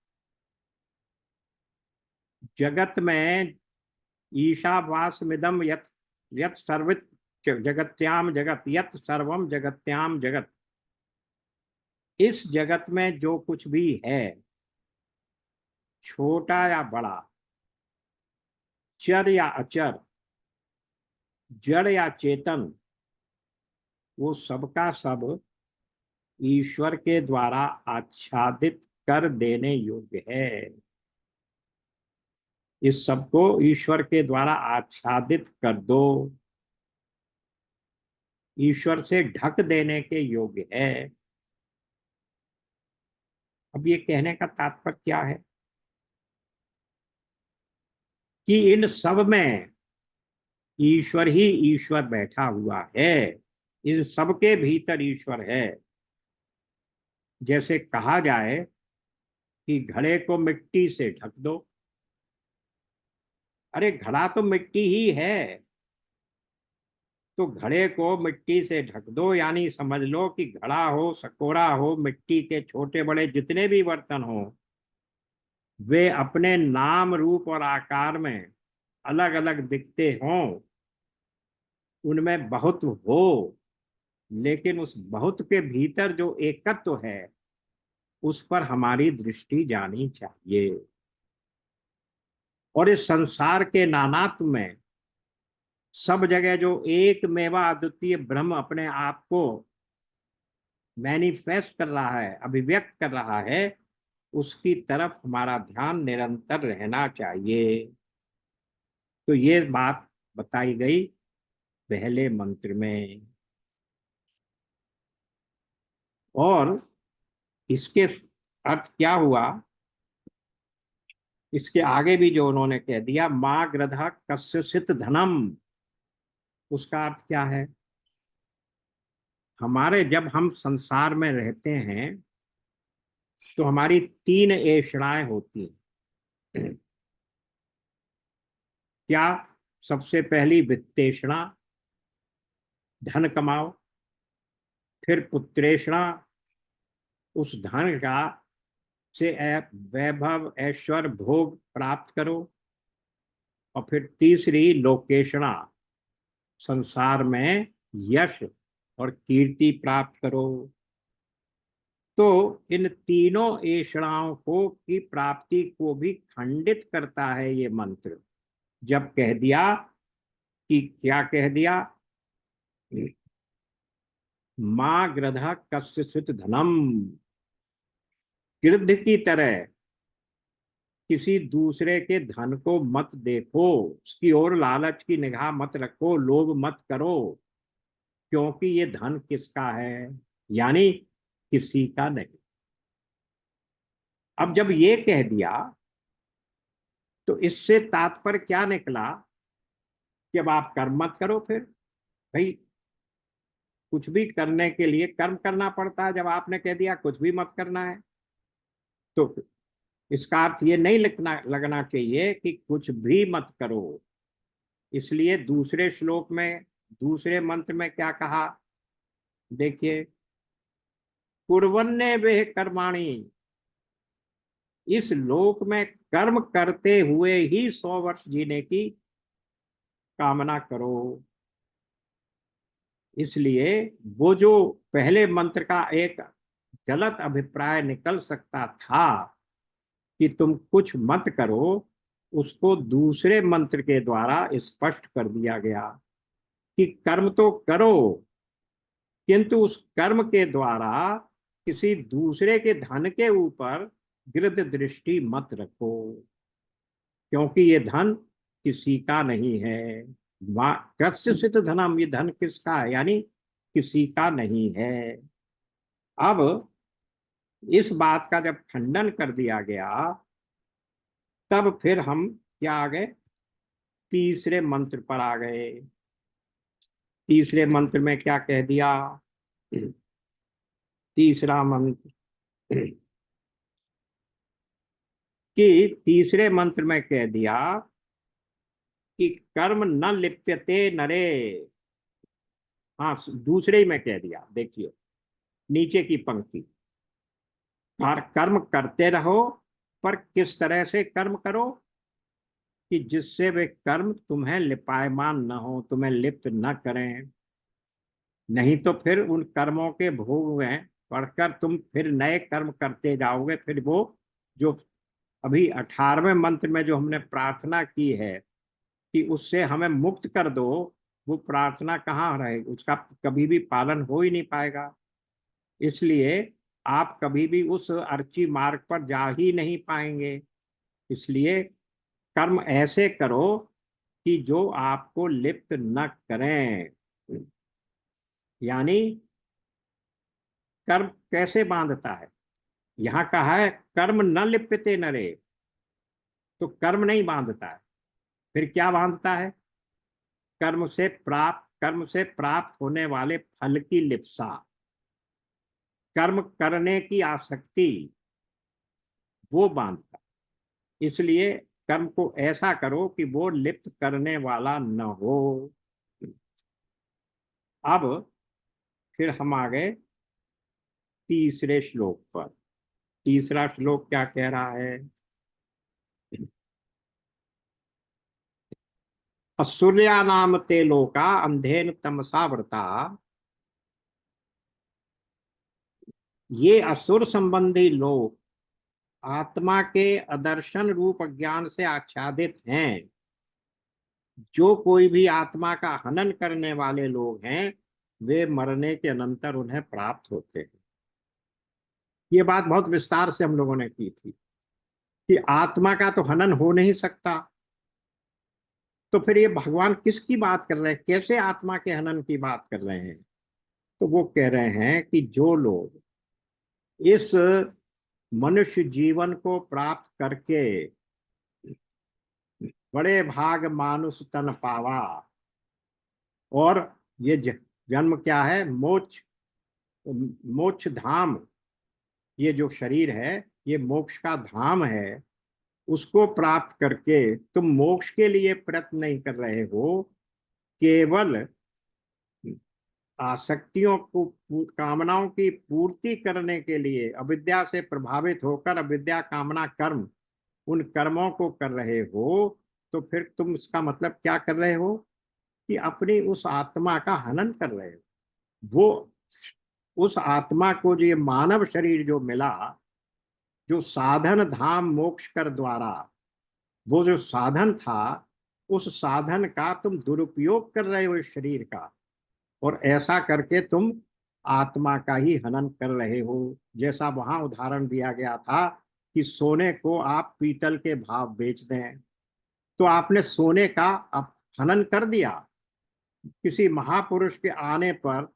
जगत में ईशावासमिदम यत यत सर्वित जगत्याम जगत, यत सर्वम जगत्याम जगत। इस जगत में जो कुछ भी है, छोटा या बड़ा, चर या अचर, जड़ या चेतन, वो सबका सब ईश्वर के द्वारा आच्छादित कर देने योग्य है। इस सबको ईश्वर के द्वारा आच्छादित कर दो। ईश्वर से ढक देने के योग्य है। अब ये कहने का तात्पर्य क्या है कि इन सब में ईश्वर ही ईश्वर बैठा हुआ है, इन सबके भीतर ईश्वर है। जैसे कहा जाए कि घड़े को मिट्टी से ढक दो, अरे घड़ा तो मिट्टी ही है, तो घड़े को मिट्टी से ढक दो, यानी समझ लो कि घड़ा हो, सकोरा हो, मिट्टी के छोटे बड़े जितने भी बर्तन हो, वे अपने नाम रूप और आकार में अलग अलग दिखते हों, उनमें बहुत हो, लेकिन उस बहुत के भीतर जो एकत्व है उस पर हमारी दृष्टि जानी चाहिए। और इस संसार के नानात्व में सब जगह जो एक मेवा अद्वितीय ब्रह्म अपने आप को मैनिफेस्ट कर रहा है, अभिव्यक्त कर रहा है, उसकी तरफ हमारा ध्यान निरंतर रहना चाहिए। तो ये बात बताई गई पहले मंत्र में। और इसके अर्थ क्या हुआ, इसके आगे भी जो उन्होंने कह दिया, माँ गृधा कस्यचित् धनम, उसका अर्थ क्या है? हमारे जब हम संसार में रहते हैं तो हमारी तीन ऐषणाएं होती हैं। क्या? सबसे पहली वित्तेषणा, धन कमाओ। फिर पुत्रेषणा, उस धन का से वैभव ऐश्वर्य भोग प्राप्त करो। और फिर तीसरी लोकेषणा, संसार में यश और कीर्ति प्राप्त करो। तो इन तीनों ऐषणाओं को की प्राप्ति को भी खंडित करता है ये मंत्र। जब कह दिया कि क्या कह दिया, माँ गृधा कस्यचित् धनम, गिद्ध की तरह किसी दूसरे के धन को मत देखो, उसकी ओर लालच की निगाह मत रखो, लोभ मत करो, क्योंकि ये धन किसका है, यानी किसी का नहीं। अब जब ये कह दिया तो इससे तात्पर्य क्या निकला कि अब आप कर्म मत करो। फिर भाई कुछ भी करने के लिए कर्म करना पड़ता है, जब आपने कह दिया कुछ भी मत करना है तो इसका अर्थ ये नहीं लगना चाहिए कि कुछ भी मत करो। इसलिए दूसरे श्लोक में, दूसरे मंत्र में क्या कहा, देखिए, कुर्वन्ने वे कर्माणि, इस लोक में कर्म करते हुए ही 100 वर्ष जीने की कामना करो। इसलिए वो जो पहले मंत्र का एक गलत अभिप्राय निकल सकता था कि तुम कुछ मत करो, उसको दूसरे मंत्र के द्वारा स्पष्ट कर दिया गया कि कर्म तो करो, किंतु उस कर्म के द्वारा किसी दूसरे के धन के ऊपर गिरद दृष्टि मत रखो, क्योंकि ये धन किसी का नहीं है। कस्यचित् धनम, ये धन किसका है, यानी किसी का नहीं है। अब इस बात का जब खंडन कर दिया गया, तब फिर हम क्या आ गए, तीसरे मंत्र पर आ गए। तीसरे मंत्र में क्या कह दिया, तीसरा मंत्र कि तीसरे मंत्र में कह दिया कि कर्म न लिप्यते नरे। हाँ, दूसरे ही में कह दिया, देखिए नीचे की पंक्ति, कर्म करते रहो, पर किस तरह से कर्म करो कि जिससे वे कर्म तुम्हें लिपायमान न हो, तुम्हें लिप्त न करें। नहीं तो फिर उन कर्मों के भोग में पढ़कर तुम फिर नए कर्म करते जाओगे। फिर वो जो अभी 18वें मंत्र में जो हमने प्रार्थना की है कि उससे हमें मुक्त कर दो, वो प्रार्थना कहाँ रहेगी, उसका कभी भी पालन हो ही नहीं पाएगा। इसलिए आप कभी भी उस अर्ची मार्ग पर जा ही नहीं पाएंगे। इसलिए कर्म ऐसे करो कि जो आपको लिप्त न करें। यानी कर्म कैसे बांधता है। यहां कहा है कर्म न लिप्यते नरे, तो कर्म नहीं बांधता है, फिर क्या बांधता है। कर्म से प्राप्त होने वाले फल की लिप्सा, कर्म करने की आसक्ति, वो बांधता है। इसलिए कर्म को ऐसा करो कि वो लिप्त करने वाला न हो। अब फिर हम आ गए तीसरे श्लोक पर। तीसरा श्लोक क्या कह रहा है। असुर्या नाम ते लोका अंधेन तमसा वृता, ये असुर संबंधी लोग आत्मा के अदर्शन रूप अज्ञान से आच्छादित हैं। जो कोई भी आत्मा का हनन करने वाले लोग हैं, वे मरने के अनंतर उन्हें प्राप्त होते हैं। ये बात बहुत विस्तार से हम लोगों ने की थी कि आत्मा का तो हनन हो नहीं सकता, तो फिर ये भगवान किसकी बात कर रहे हैं, कैसे आत्मा के हनन की बात कर रहे हैं। तो वो कह रहे हैं कि जो लोग इस मनुष्य जीवन को प्राप्त करके बड़े भाग मानुष तन पावा, और ये जन्म क्या है, मोक्ष, मोक्ष धाम, ये जो शरीर है ये मोक्ष का धाम है, उसको प्राप्त करके तुम मोक्ष के लिए प्रयत्न नहीं कर रहे हो, केवल आसक्तियों को, कामनाओं की पूर्ति करने के लिए अविद्या से प्रभावित होकर अविद्या कामना कर्म, उन कर्मों को कर रहे हो, तो फिर तुम इसका मतलब क्या कर रहे हो कि अपनी उस आत्मा का हनन कर रहे हो। वो उस आत्मा को जो ये मानव शरीर जो मिला, जो साधन धाम मोक्ष कर द्वारा, वो जो साधन था, उस साधन का तुम दुरुपयोग कर रहे हो इस शरीर का, और ऐसा करके तुम आत्मा का ही हनन कर रहे हो। जैसा वहां उदाहरण दिया गया था कि सोने को आप पीतल के भाव बेच दें, तो आपने सोने का हनन कर दिया। किसी महापुरुष के आने पर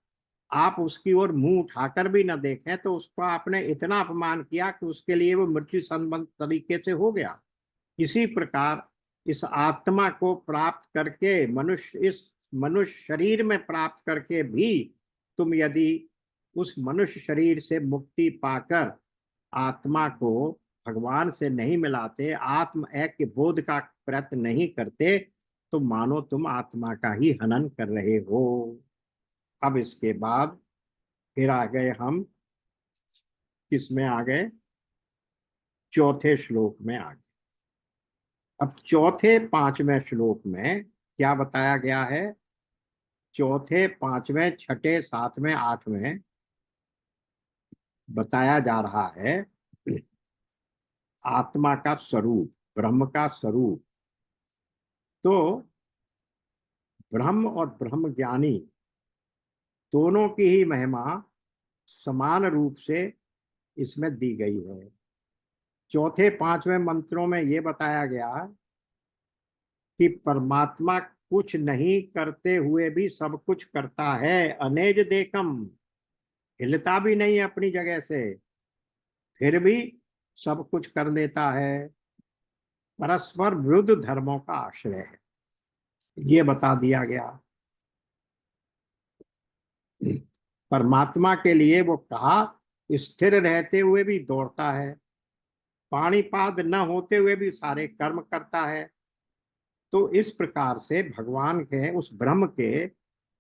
आप उसकी ओर मुंह उठाकर भी न देखें, तो उसको आपने इतना अपमान किया कि उसके लिए वो मृत्यु संबंध तरीके से हो गया। इसी प्रकार इस आत्मा को प्राप्त करके, इस मनुष्य शरीर में प्राप्त करके भी तुम यदि उस मनुष्य शरीर से मुक्ति पाकर आत्मा को भगवान से नहीं मिलाते, आत्म ऐक्य बोध का प्रयत्न नहीं करते, तो मानो तुम आत्मा का ही हनन कर रहे हो। अब इसके बाद फिर आ गए हम, किसमें आ गए, चौथे श्लोक में आ गए। अब चौथे पांचवें श्लोक में क्या बताया गया है। चौथे पांचवें छठे सातवें आठवें बताया जा रहा है आत्मा का स्वरूप, ब्रह्म का स्वरूप। तो ब्रह्म और ब्रह्म ज्ञानी दोनों की ही महिमा समान रूप से इसमें दी गई है। चौथे पांचवें मंत्रों में यह बताया गया कि परमात्मा कुछ नहीं करते हुए भी सब कुछ करता है। अनेज देखम, हिलता भी नहीं है अपनी जगह से, फिर भी सब कुछ कर लेता है। परस्पर विरुद्ध धर्मों का आश्रय है, ये बता दिया गया। परमात्मा के लिए वो कहा स्थिर रहते हुए भी दौड़ता है, पाणीपाद न होते हुए भी सारे कर्म करता है। तो इस प्रकार से भगवान के, उस ब्रह्म के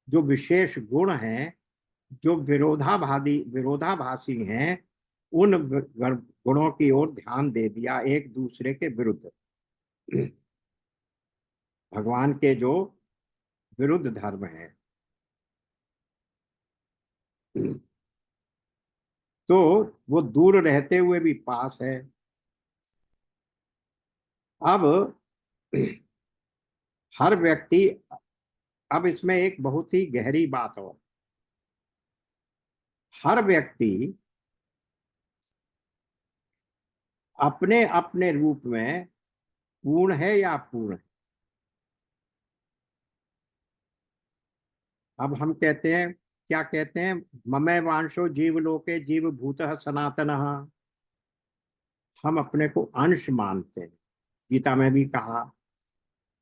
जो विशेष गुण हैं, जो विरोधाभासी हैं, उन गुणों की ओर ध्यान दे दिया, एक दूसरे के विरुद्ध। भगवान के जो विरुद्ध धर्म है, तो वो दूर रहते हुए भी पास है। अब हर व्यक्ति, अब इसमें एक बहुत ही गहरी बात हो, हर व्यक्ति अपने अपने रूप में पूर्ण है या अपूर्ण है। अब हम कहते हैं क्या कहते हैं, ममे वांशो जीव लोके जीव भूतः सनातनः, हम अपने को अंश मानते हैं। गीता में भी कहा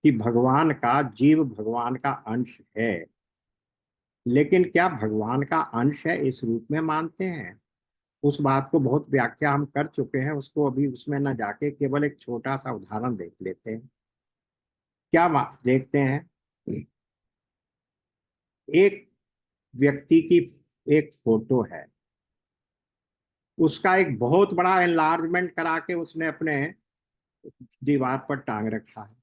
कि भगवान का जीव भगवान का अंश है, लेकिन क्या भगवान का अंश है इस रूप में मानते हैं? उस बात को बहुत व्याख्या हम कर चुके हैं, उसको अभी उसमें न जाके केवल एक छोटा सा उदाहरण देख लेते हैं। क्या बात देखते हैं, एक व्यक्ति की एक फोटो है, उसका एक बहुत बड़ा एनलार्जमेंट करा के उसने अपने दीवार पर टांग रखा है,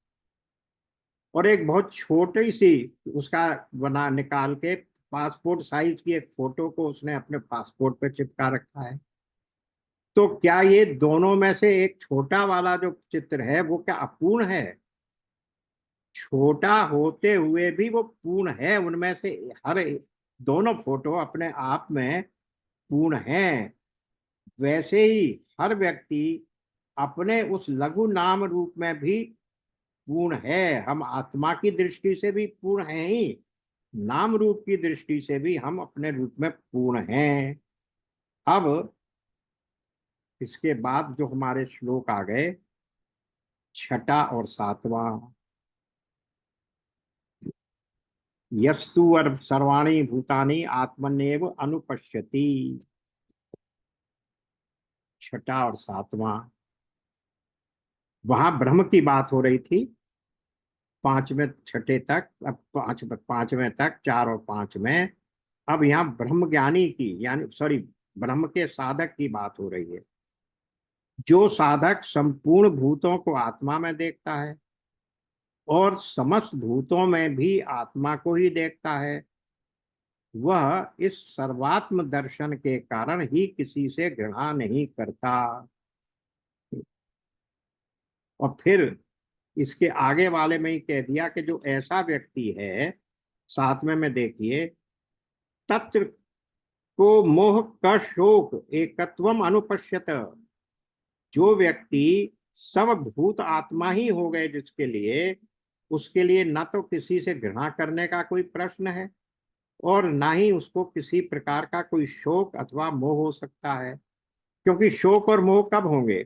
और एक बहुत छोटी सी उसका बना निकाल के पासपोर्ट साइज की एक फोटो को उसने अपने पासपोर्ट पे चिपका रखा है। तो क्या ये दोनों में से एक छोटा वाला जो चित्र है वो क्या अपूर्ण है? छोटा होते हुए भी वो पूर्ण है। उनमें से दोनों फोटो अपने आप में पूर्ण हैं। वैसे ही हर व्यक्ति अपने उस लघु नाम रूप में भी पूर्ण है। हम आत्मा की दृष्टि से भी पूर्ण हैं ही, नाम रूप की दृष्टि से भी हम अपने रूप में पूर्ण हैं। अब इसके बाद जो हमारे श्लोक आ गए, छठा और सातवां, यस्तु और सर्वाणी भूतानि आत्मनेव अनुपश्यति। छठा और सातवां, वहां ब्रह्म की बात हो रही थी, पांचवें छठे तक, अब पांचवें तक, चार और पांच में। अब यहाँ ब्रह्म ज्ञानी की, यानी सॉरी, ब्रह्म के साधक की बात हो रही है। जो साधक संपूर्ण भूतों को आत्मा में देखता है और समस्त भूतों में भी आत्मा को ही देखता है, वह इस सर्वात्म दर्शन के कारण ही किसी से घृणा नहीं करता। और फिर इसके आगे वाले में ही कह दिया कि जो ऐसा व्यक्ति है, सातवें में देखिए, तत्र को मोह का शोक एकत्वम अनुपश्यत। जो व्यक्ति सब भूत आत्मा ही हो गए जिसके लिए, उसके लिए न तो किसी से घृणा करने का कोई प्रश्न है, और ना ही उसको किसी प्रकार का कोई शोक अथवा मोह हो सकता है। क्योंकि शोक और मोह कब होंगे?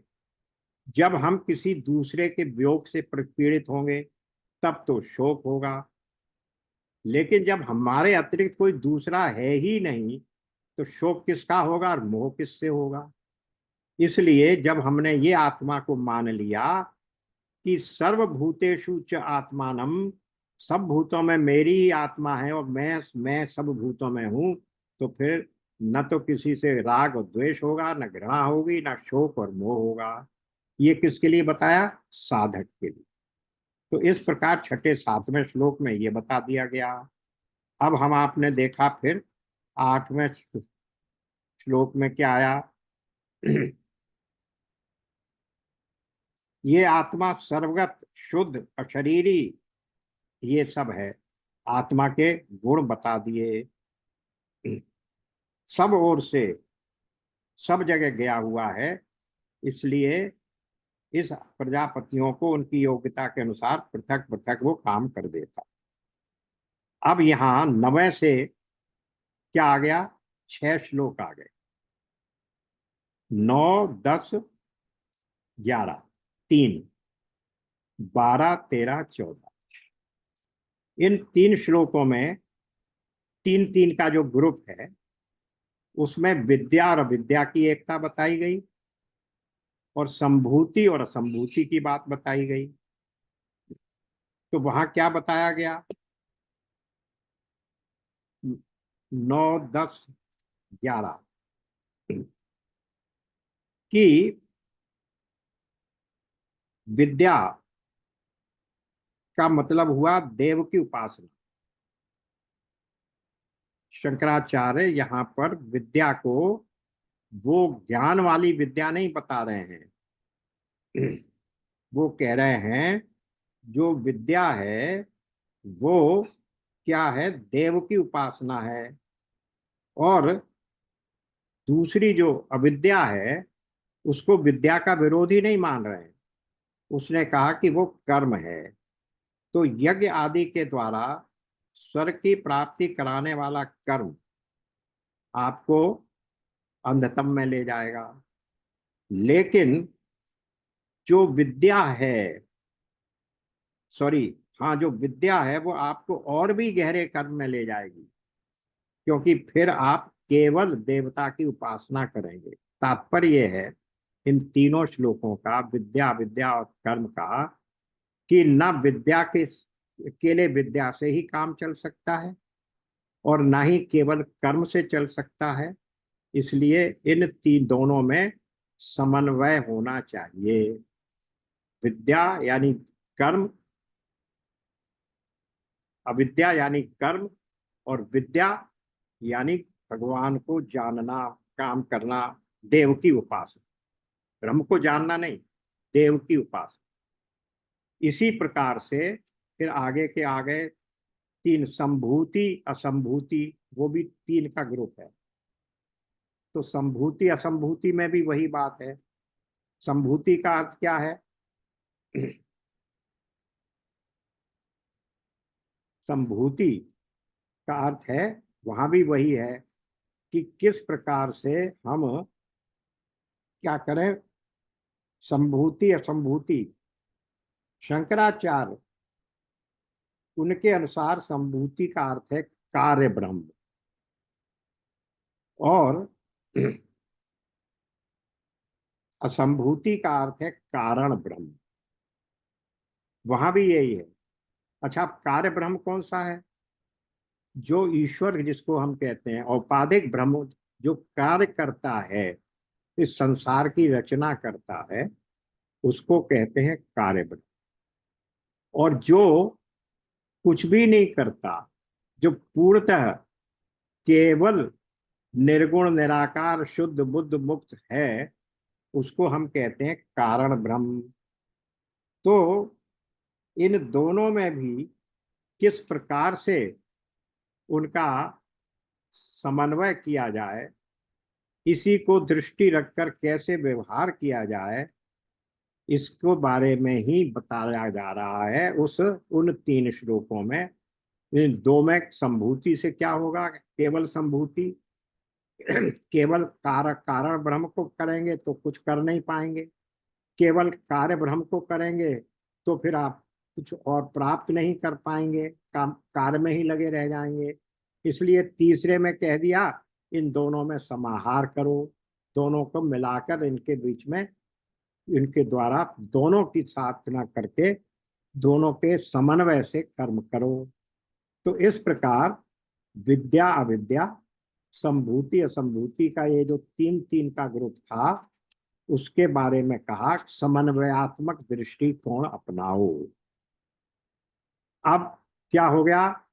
जब हम किसी दूसरे के वियोग से पीड़ित होंगे, तब तो शोक होगा। लेकिन जब हमारे अतिरिक्त कोई दूसरा है ही नहीं, तो शोक किसका होगा और मोह किससे होगा? इसलिए जब हमने ये आत्मा को मान लिया कि सर्वभूतेषु च आत्मानम, सब भूतों में मेरी ही आत्मा है और मैं सब भूतों में हूं, तो फिर न तो किसी से राग और द्वेष होगा, न घृणा होगी, न शोक और मोह होगा। ये किसके लिए बताया? साधक के लिए। तो इस प्रकार छठे सातवें श्लोक में ये बता दिया गया। अब हम आपने देखा फिर आठवें श्लोक में क्या आया? ये आत्मा सर्वगत शुद्ध अशरीरी, ये सब है। आत्मा के गुण बता दिए, सब ओर से सब जगह गया हुआ है, इसलिए इस प्रजापतियों को उनकी योग्यता के अनुसार पृथक पृथक वो काम कर देता। अब यहाँ नवे से क्या आ गया? 6 श्लोक आ गए, 9, 10, 11, 3, 12, 13, 14। इन 3 श्लोकों में 3-3 का जो ग्रुप है, उसमें विद्या और अविद्या की एकता बताई गई, और संभूति और असंभूति की बात बताई गई। तो वहां क्या बताया गया? 9, 10, 11 की विद्या का मतलब हुआ देव की उपासना। शंकराचार्य यहाँ पर विद्या को वो ज्ञान वाली विद्या नहीं बता रहे हैं। वो कह रहे हैं जो विद्या है वो क्या है? देव की उपासना है। और दूसरी जो अविद्या है, उसको विद्या का विरोधी नहीं मान रहे हैं। उसने कहा कि वो कर्म है। तो यज्ञ आदि के द्वारा स्वर्ग की प्राप्ति कराने वाला कर्म आपको अंधतम में ले जाएगा। लेकिन जो विद्या है, सॉरी, हाँ, जो विद्या है वो आपको और भी गहरे कर्म में ले जाएगी, क्योंकि फिर आप केवल देवता की उपासना करेंगे। तात्पर्य है इन तीनों श्लोकों का, विद्या, विद्या और कर्म का, कि न विद्या के अकेले विद्या से ही काम चल सकता है और ना ही केवल कर्म से चल सकता है। इसलिए इन तीन दोनों में समन्वय होना चाहिए। विद्या यानी कर्म, अविद्या यानी कर्म, और विद्या यानी भगवान को जानना, काम करना, देव की उपासना। ब्रह्म को जानना नहीं, देव की उपासना। इसी प्रकार से फिर आगे के आगे तीन, संभूति, असंभूति, वो भी तीन का ग्रुप है। तो संभूति असंभूति में भी वही बात है। संभूति का अर्थ क्या है? संभूति का अर्थ है, वहां भी वही है कि किस प्रकार से हम क्या करें। संभूति असंभूति, शंकराचार्य, उनके अनुसार संभूति का अर्थ है कार्य ब्रह्म, और असंभूति का अर्थ है कारण ब्रह्म। वहां भी यही है। अच्छा, कार्य ब्रह्म कौन सा है? जो ईश्वर जिसको हम कहते हैं, औपाधिक ब्रह्म, जो कार्य करता है, इस संसार की रचना करता है, उसको कहते हैं कार्य ब्रह्म। और जो कुछ भी नहीं करता, जो पूर्णतः केवल निर्गुण निराकार शुद्ध बुद्ध मुक्त है, उसको हम कहते हैं कारण ब्रह्म। तो इन दोनों में भी किस प्रकार से उनका समन्वय किया जाए, इसी को दृष्टि रखकर कैसे व्यवहार किया जाए, इसको बारे में ही बताया जा रहा है उन तीन श्लोकों में। इन दो में संभूति से क्या होगा? केवल संभूति, केवल कारण ब्रह्म को करेंगे तो कुछ कर नहीं पाएंगे, केवल कार्य ब्रह्म को करेंगे तो फिर आप कुछ और प्राप्त नहीं कर पाएंगे, कार्य में ही लगे रह जाएंगे। इसलिए तीसरे में कह दिया, इन दोनों में समाहार करो, दोनों को मिलाकर इनके बीच में, इनके द्वारा दोनों की साधना करके दोनों के समन्वय से कर्म करो। तो इस प्रकार विद्या अविद्या, संभूति असंभूति का ये जो तीन तीन का ग्रुप था, उसके बारे में कहा समन्वयात्मक दृष्टिकोण अपनाओ। अब क्या हो गया?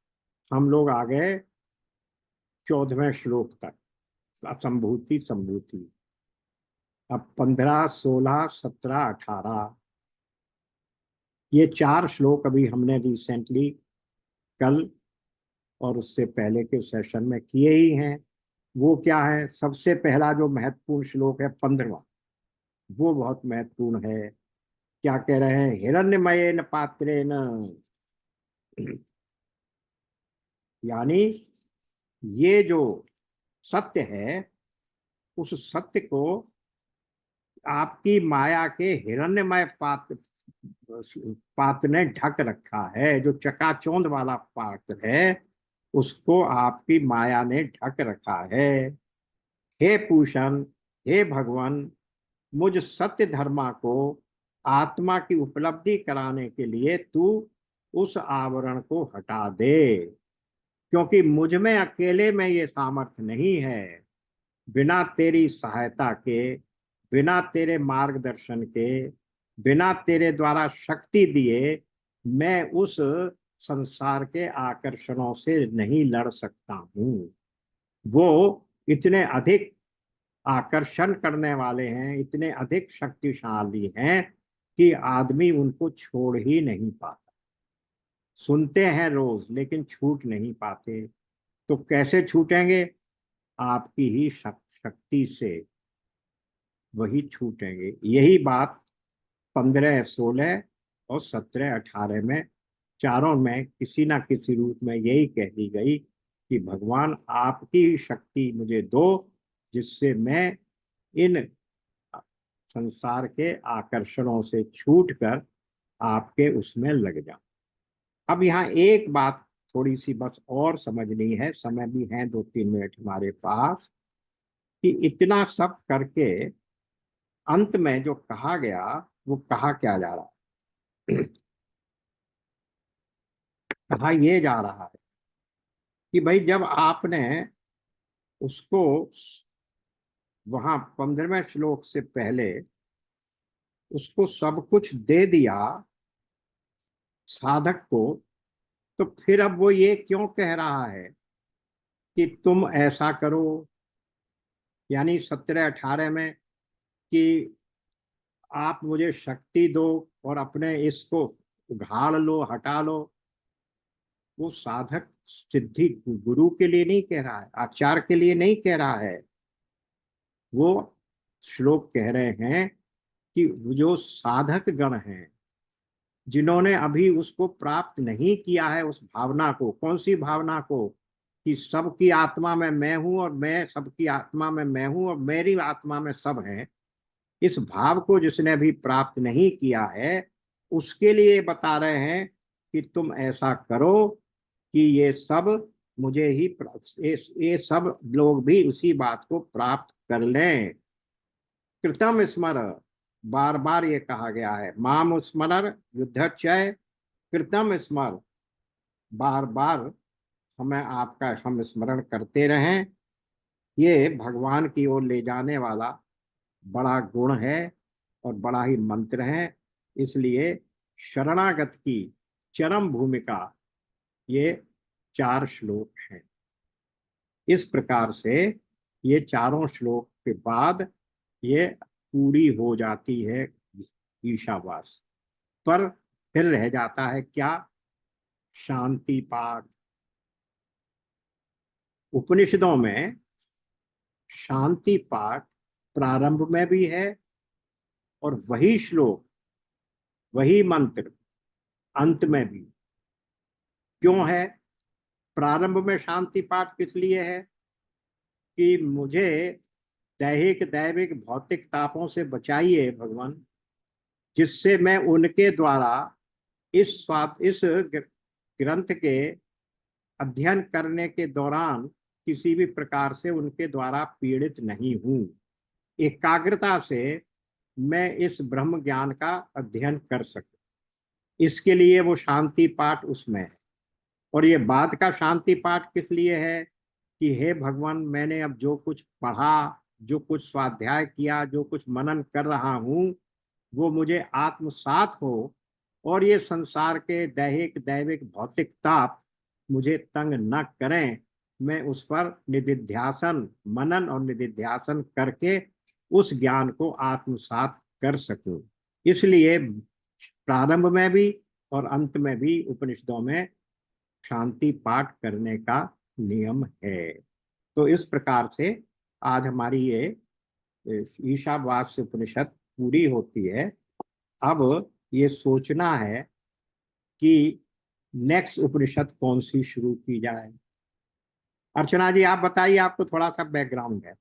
हम लोग आ गए 14वें श्लोक तक, असंभूति संभूति। अब 15, 16, 17, 18, ये 4 श्लोक अभी हमने रिसेंटली कल और उससे पहले के सेशन में किए ही हैं। वो क्या है? सबसे पहला जो महत्वपूर्ण श्लोक है 15वां, वो बहुत महत्वपूर्ण है। क्या कह रहे हैं? हिरण्यमयेन पात्रेण, यानी ये जो सत्य है, उस सत्य को आपकी माया के हिरण्यमय पात्र ने ढक रखा है। जो चकाचौंध वाला पात्र है, उसको आपकी माया ने ढक रखा है। हे पूषण, हे भगवान, मुझ सत्य धर्मा को आत्मा की उपलब्धि कराने के लिए तू उस आवरण को हटा दे, क्योंकि मुझ में अकेले में ये सामर्थ्य नहीं है। बिना तेरी सहायता के, बिना तेरे मार्गदर्शन के, बिना तेरे द्वारा शक्ति दिए, मैं उस संसार के आकर्षणों से नहीं लड़ सकता हूँ। वो इतने अधिक आकर्षण करने वाले हैं, इतने अधिक शक्तिशाली हैं कि आदमी उनको छोड़ ही नहीं पाता। सुनते हैं रोज लेकिन छूट नहीं पाते। तो कैसे छूटेंगे? आपकी ही शक्ति से वही छूटेंगे। यही बात 15, 16 और 17, 18 में, चारों में किसी ना किसी रूप में यही कह दी गई कि भगवान आपकी शक्ति मुझे दो, जिससे मैं इन संसार के आकर्षणों से छूटकर आपके उसमें लग जाऊं। अब यहाँ एक बात थोड़ी सी बस और समझनी है, समय भी है 2-3 मिनट हमारे पास, कि इतना सब करके अंत में जो कहा गया वो कहा क्या जा रहा है? कहा ये जा रहा है कि भाई जब आपने उसको वहां 15वें श्लोक से पहले उसको सब कुछ दे दिया साधक को, तो फिर अब वो ये क्यों कह रहा है कि तुम ऐसा करो, यानी 17-18 में, कि आप मुझे शक्ति दो और अपने इसको उघाड़ लो, हटा लो। वो साधक सिद्धि गुरु के लिए नहीं कह रहा है, आचार्य के लिए नहीं कह रहा है। वो श्लोक कह रहे हैं कि जो साधक गण हैं, जिन्होंने अभी उसको प्राप्त नहीं किया है, उस भावना को, कौन सी भावना को, कि सबकी आत्मा में मैं हूं और मैं सबकी आत्मा में मैं हूं और मेरी आत्मा में सब है, इस भाव को जिसने अभी प्राप्त नहीं किया है, उसके लिए बता रहे हैं कि तुम ऐसा करो कि ये सब मुझे ही ये सब लोग भी उसी बात को प्राप्त कर लें। कृतम स्मर, बार बार ये कहा गया है, माम स्मर युद्धक्षय कृतम स्मर, बार बार हमें आपका हम स्मरण करते रहें। ये भगवान की ओर ले जाने वाला बड़ा गुण है और बड़ा ही मंत्र है। इसलिए शरणागत की चरम भूमिका ये 4 श्लोक हैं। इस प्रकार से ये चारों श्लोक के बाद ये पूरी हो जाती है ईशावास। पर फिर रह जाता है क्या? शांति पाठ। उपनिषदों में शांति पाठ प्रारंभ में भी है और वही श्लोक, वही मंत्र अंत में भी। क्यों है? प्रारंभ में शांति पाठ किस लिए है? कि मुझे दैहिक दैविक भौतिक तापों से बचाइए भगवान, जिससे मैं उनके द्वारा इस ग्रंथ के अध्ययन करने के दौरान किसी भी प्रकार से उनके द्वारा पीड़ित नहीं हूं। एकाग्रता से मैं इस ब्रह्म ज्ञान का अध्ययन कर सकूं, इसके लिए वो शांति पाठ उसमें है। और ये बाद का शांति पाठ किस लिए है? कि हे भगवान, मैंने अब जो कुछ पढ़ा, जो कुछ स्वाध्याय किया, जो कुछ मनन कर रहा हूं, वो मुझे आत्मसात हो और ये संसार के दैहिक दैविक भौतिक ताप मुझे तंग न करें। मैं उस पर निधिध्यासन, मनन और निधिध्यासन करके उस ज्ञान को आत्मसात कर सकूं। इसलिए प्रारंभ में भी और अंत में भी उपनिषदों में शांति पाठ करने का नियम है। तो इस प्रकार से आज हमारी ये ईशावास्य उपनिषद पूरी होती है। अब ये सोचना है कि नेक्स्ट उपनिषद कौन सी शुरू की जाए। अर्चना जी आप बताइए, आपको थोड़ा सा बैकग्राउंड है।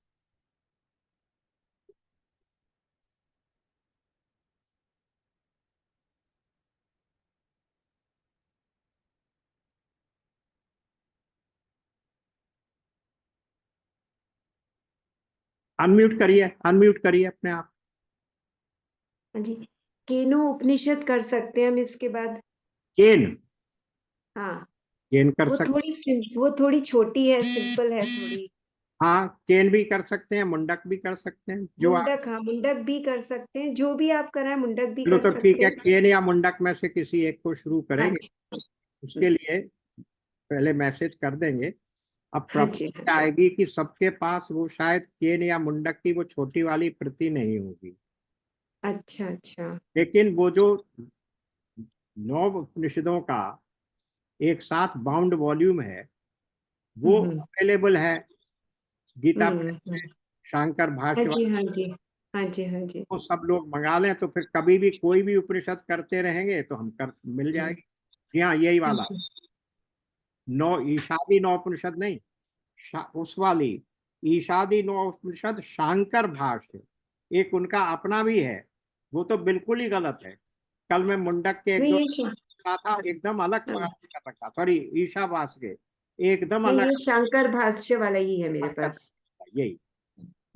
अनम्यूट करिए अपने आप। हाँ जी। केनो उपनिषद कर सकते हैं हम इसके बाद। केन, हाँ, केन कर सकते। वो थोड़ी छोटी है, सिंपल है थोड़ी। हाँ, केन भी कर सकते हैं, मुंडक भी कर सकते हैं, जो आप। मुंडक, हाँ मुंडक भी कर सकते हैं, जो भी आप कराएं मुंडक भी चलो कर तो ठीक सकते है, हैं। केन या मुंडक में से किसी एक को शुरू हाँ करेंगे। जी। उसके लिए पहले मैसेज कर देंगे। अब हाँ जी। प्रॉब्लम क्या आएगी कि सबके पास वो शायद केन या मुंडक की वो छोटी वाली प्रति नहीं होगी, अच्छा अच्छा। लेकिन वो जो 9 उपनिषदों का एक साथ बाउंड वॉल्यूम है वो हम्म अवेलेबल है गीता प्रेस हम्म। में, शांकर हाँ भाष्य जी वाले। हाँ जी। हाँ जी हाँ जी। वो सब लोग मंगा लें तो फिर कभी भी कोई भी उपनिषद करते रहेंगे तो हम कर मिल हम्म, जाएगी। जी हाँ, यही हाँ वाला। जी। ईशादी नौपनिषद नहीं, उस वाली ईशादी नौपनिषद शांकर भाष्य एक उनका अपना भी है, वो तो बिल्कुल ही गलत है। कल मैं मुंडक के एक नहीं दो ये था, एकदम अलग कर रखा, सॉरी ईशावास के एकदम नहीं, अलग। ये शंकर भाष्य वाला ही है मेरे पास। यही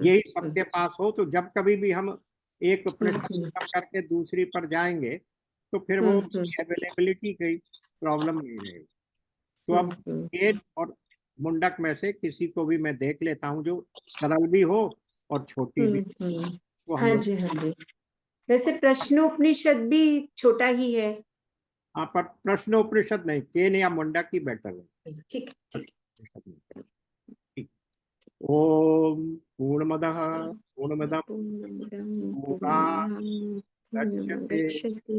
यही सबके पास हो तो जब कभी भी हम एक उपनिषद हम्म, खत्म करके दूसरी पर जाएंगे तो फिर वो अवेलेबिलिटी की प्रॉब्लम नहीं रहेगी। तो अब केन और मुंडक में से किसी को भी मैं देख लेता हूँ जो सरल भी हो और छोटी भी, वो हम हाँ लोग। जी हाँ जी। वैसे प्रश्नोपनिषद भी छोटा ही है। हाँ, पर प्रश्नोपनिषद नहीं, केन या मुंडक ही बेटर है। ठीक ठीक। ठीक। ओम पूर्णमदः पूर्णमिदं पूर्णमदं पूर्णात् पूर्णमिदं मुदच्यते पूर्णमुदच्यते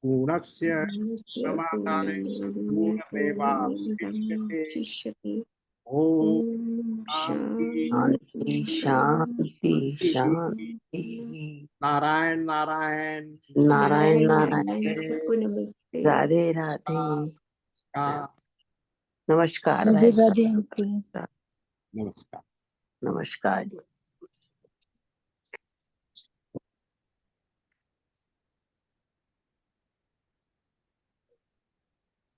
पूर्णस्य पूर्णस्य पूर्णमादाय पूर्णमेवावशिष्यते। पूर्णमेवावशिष्यते। ओम ॐ शांति शांति शांति शांति। शांति। नारायण नारायण। नारायण नारायण। सबको नमस्ते। राधे राधे। नमस्कार नमस्कार राधे भाई साहब। राधे अंकल। नमस्कार। नमस्कार जी।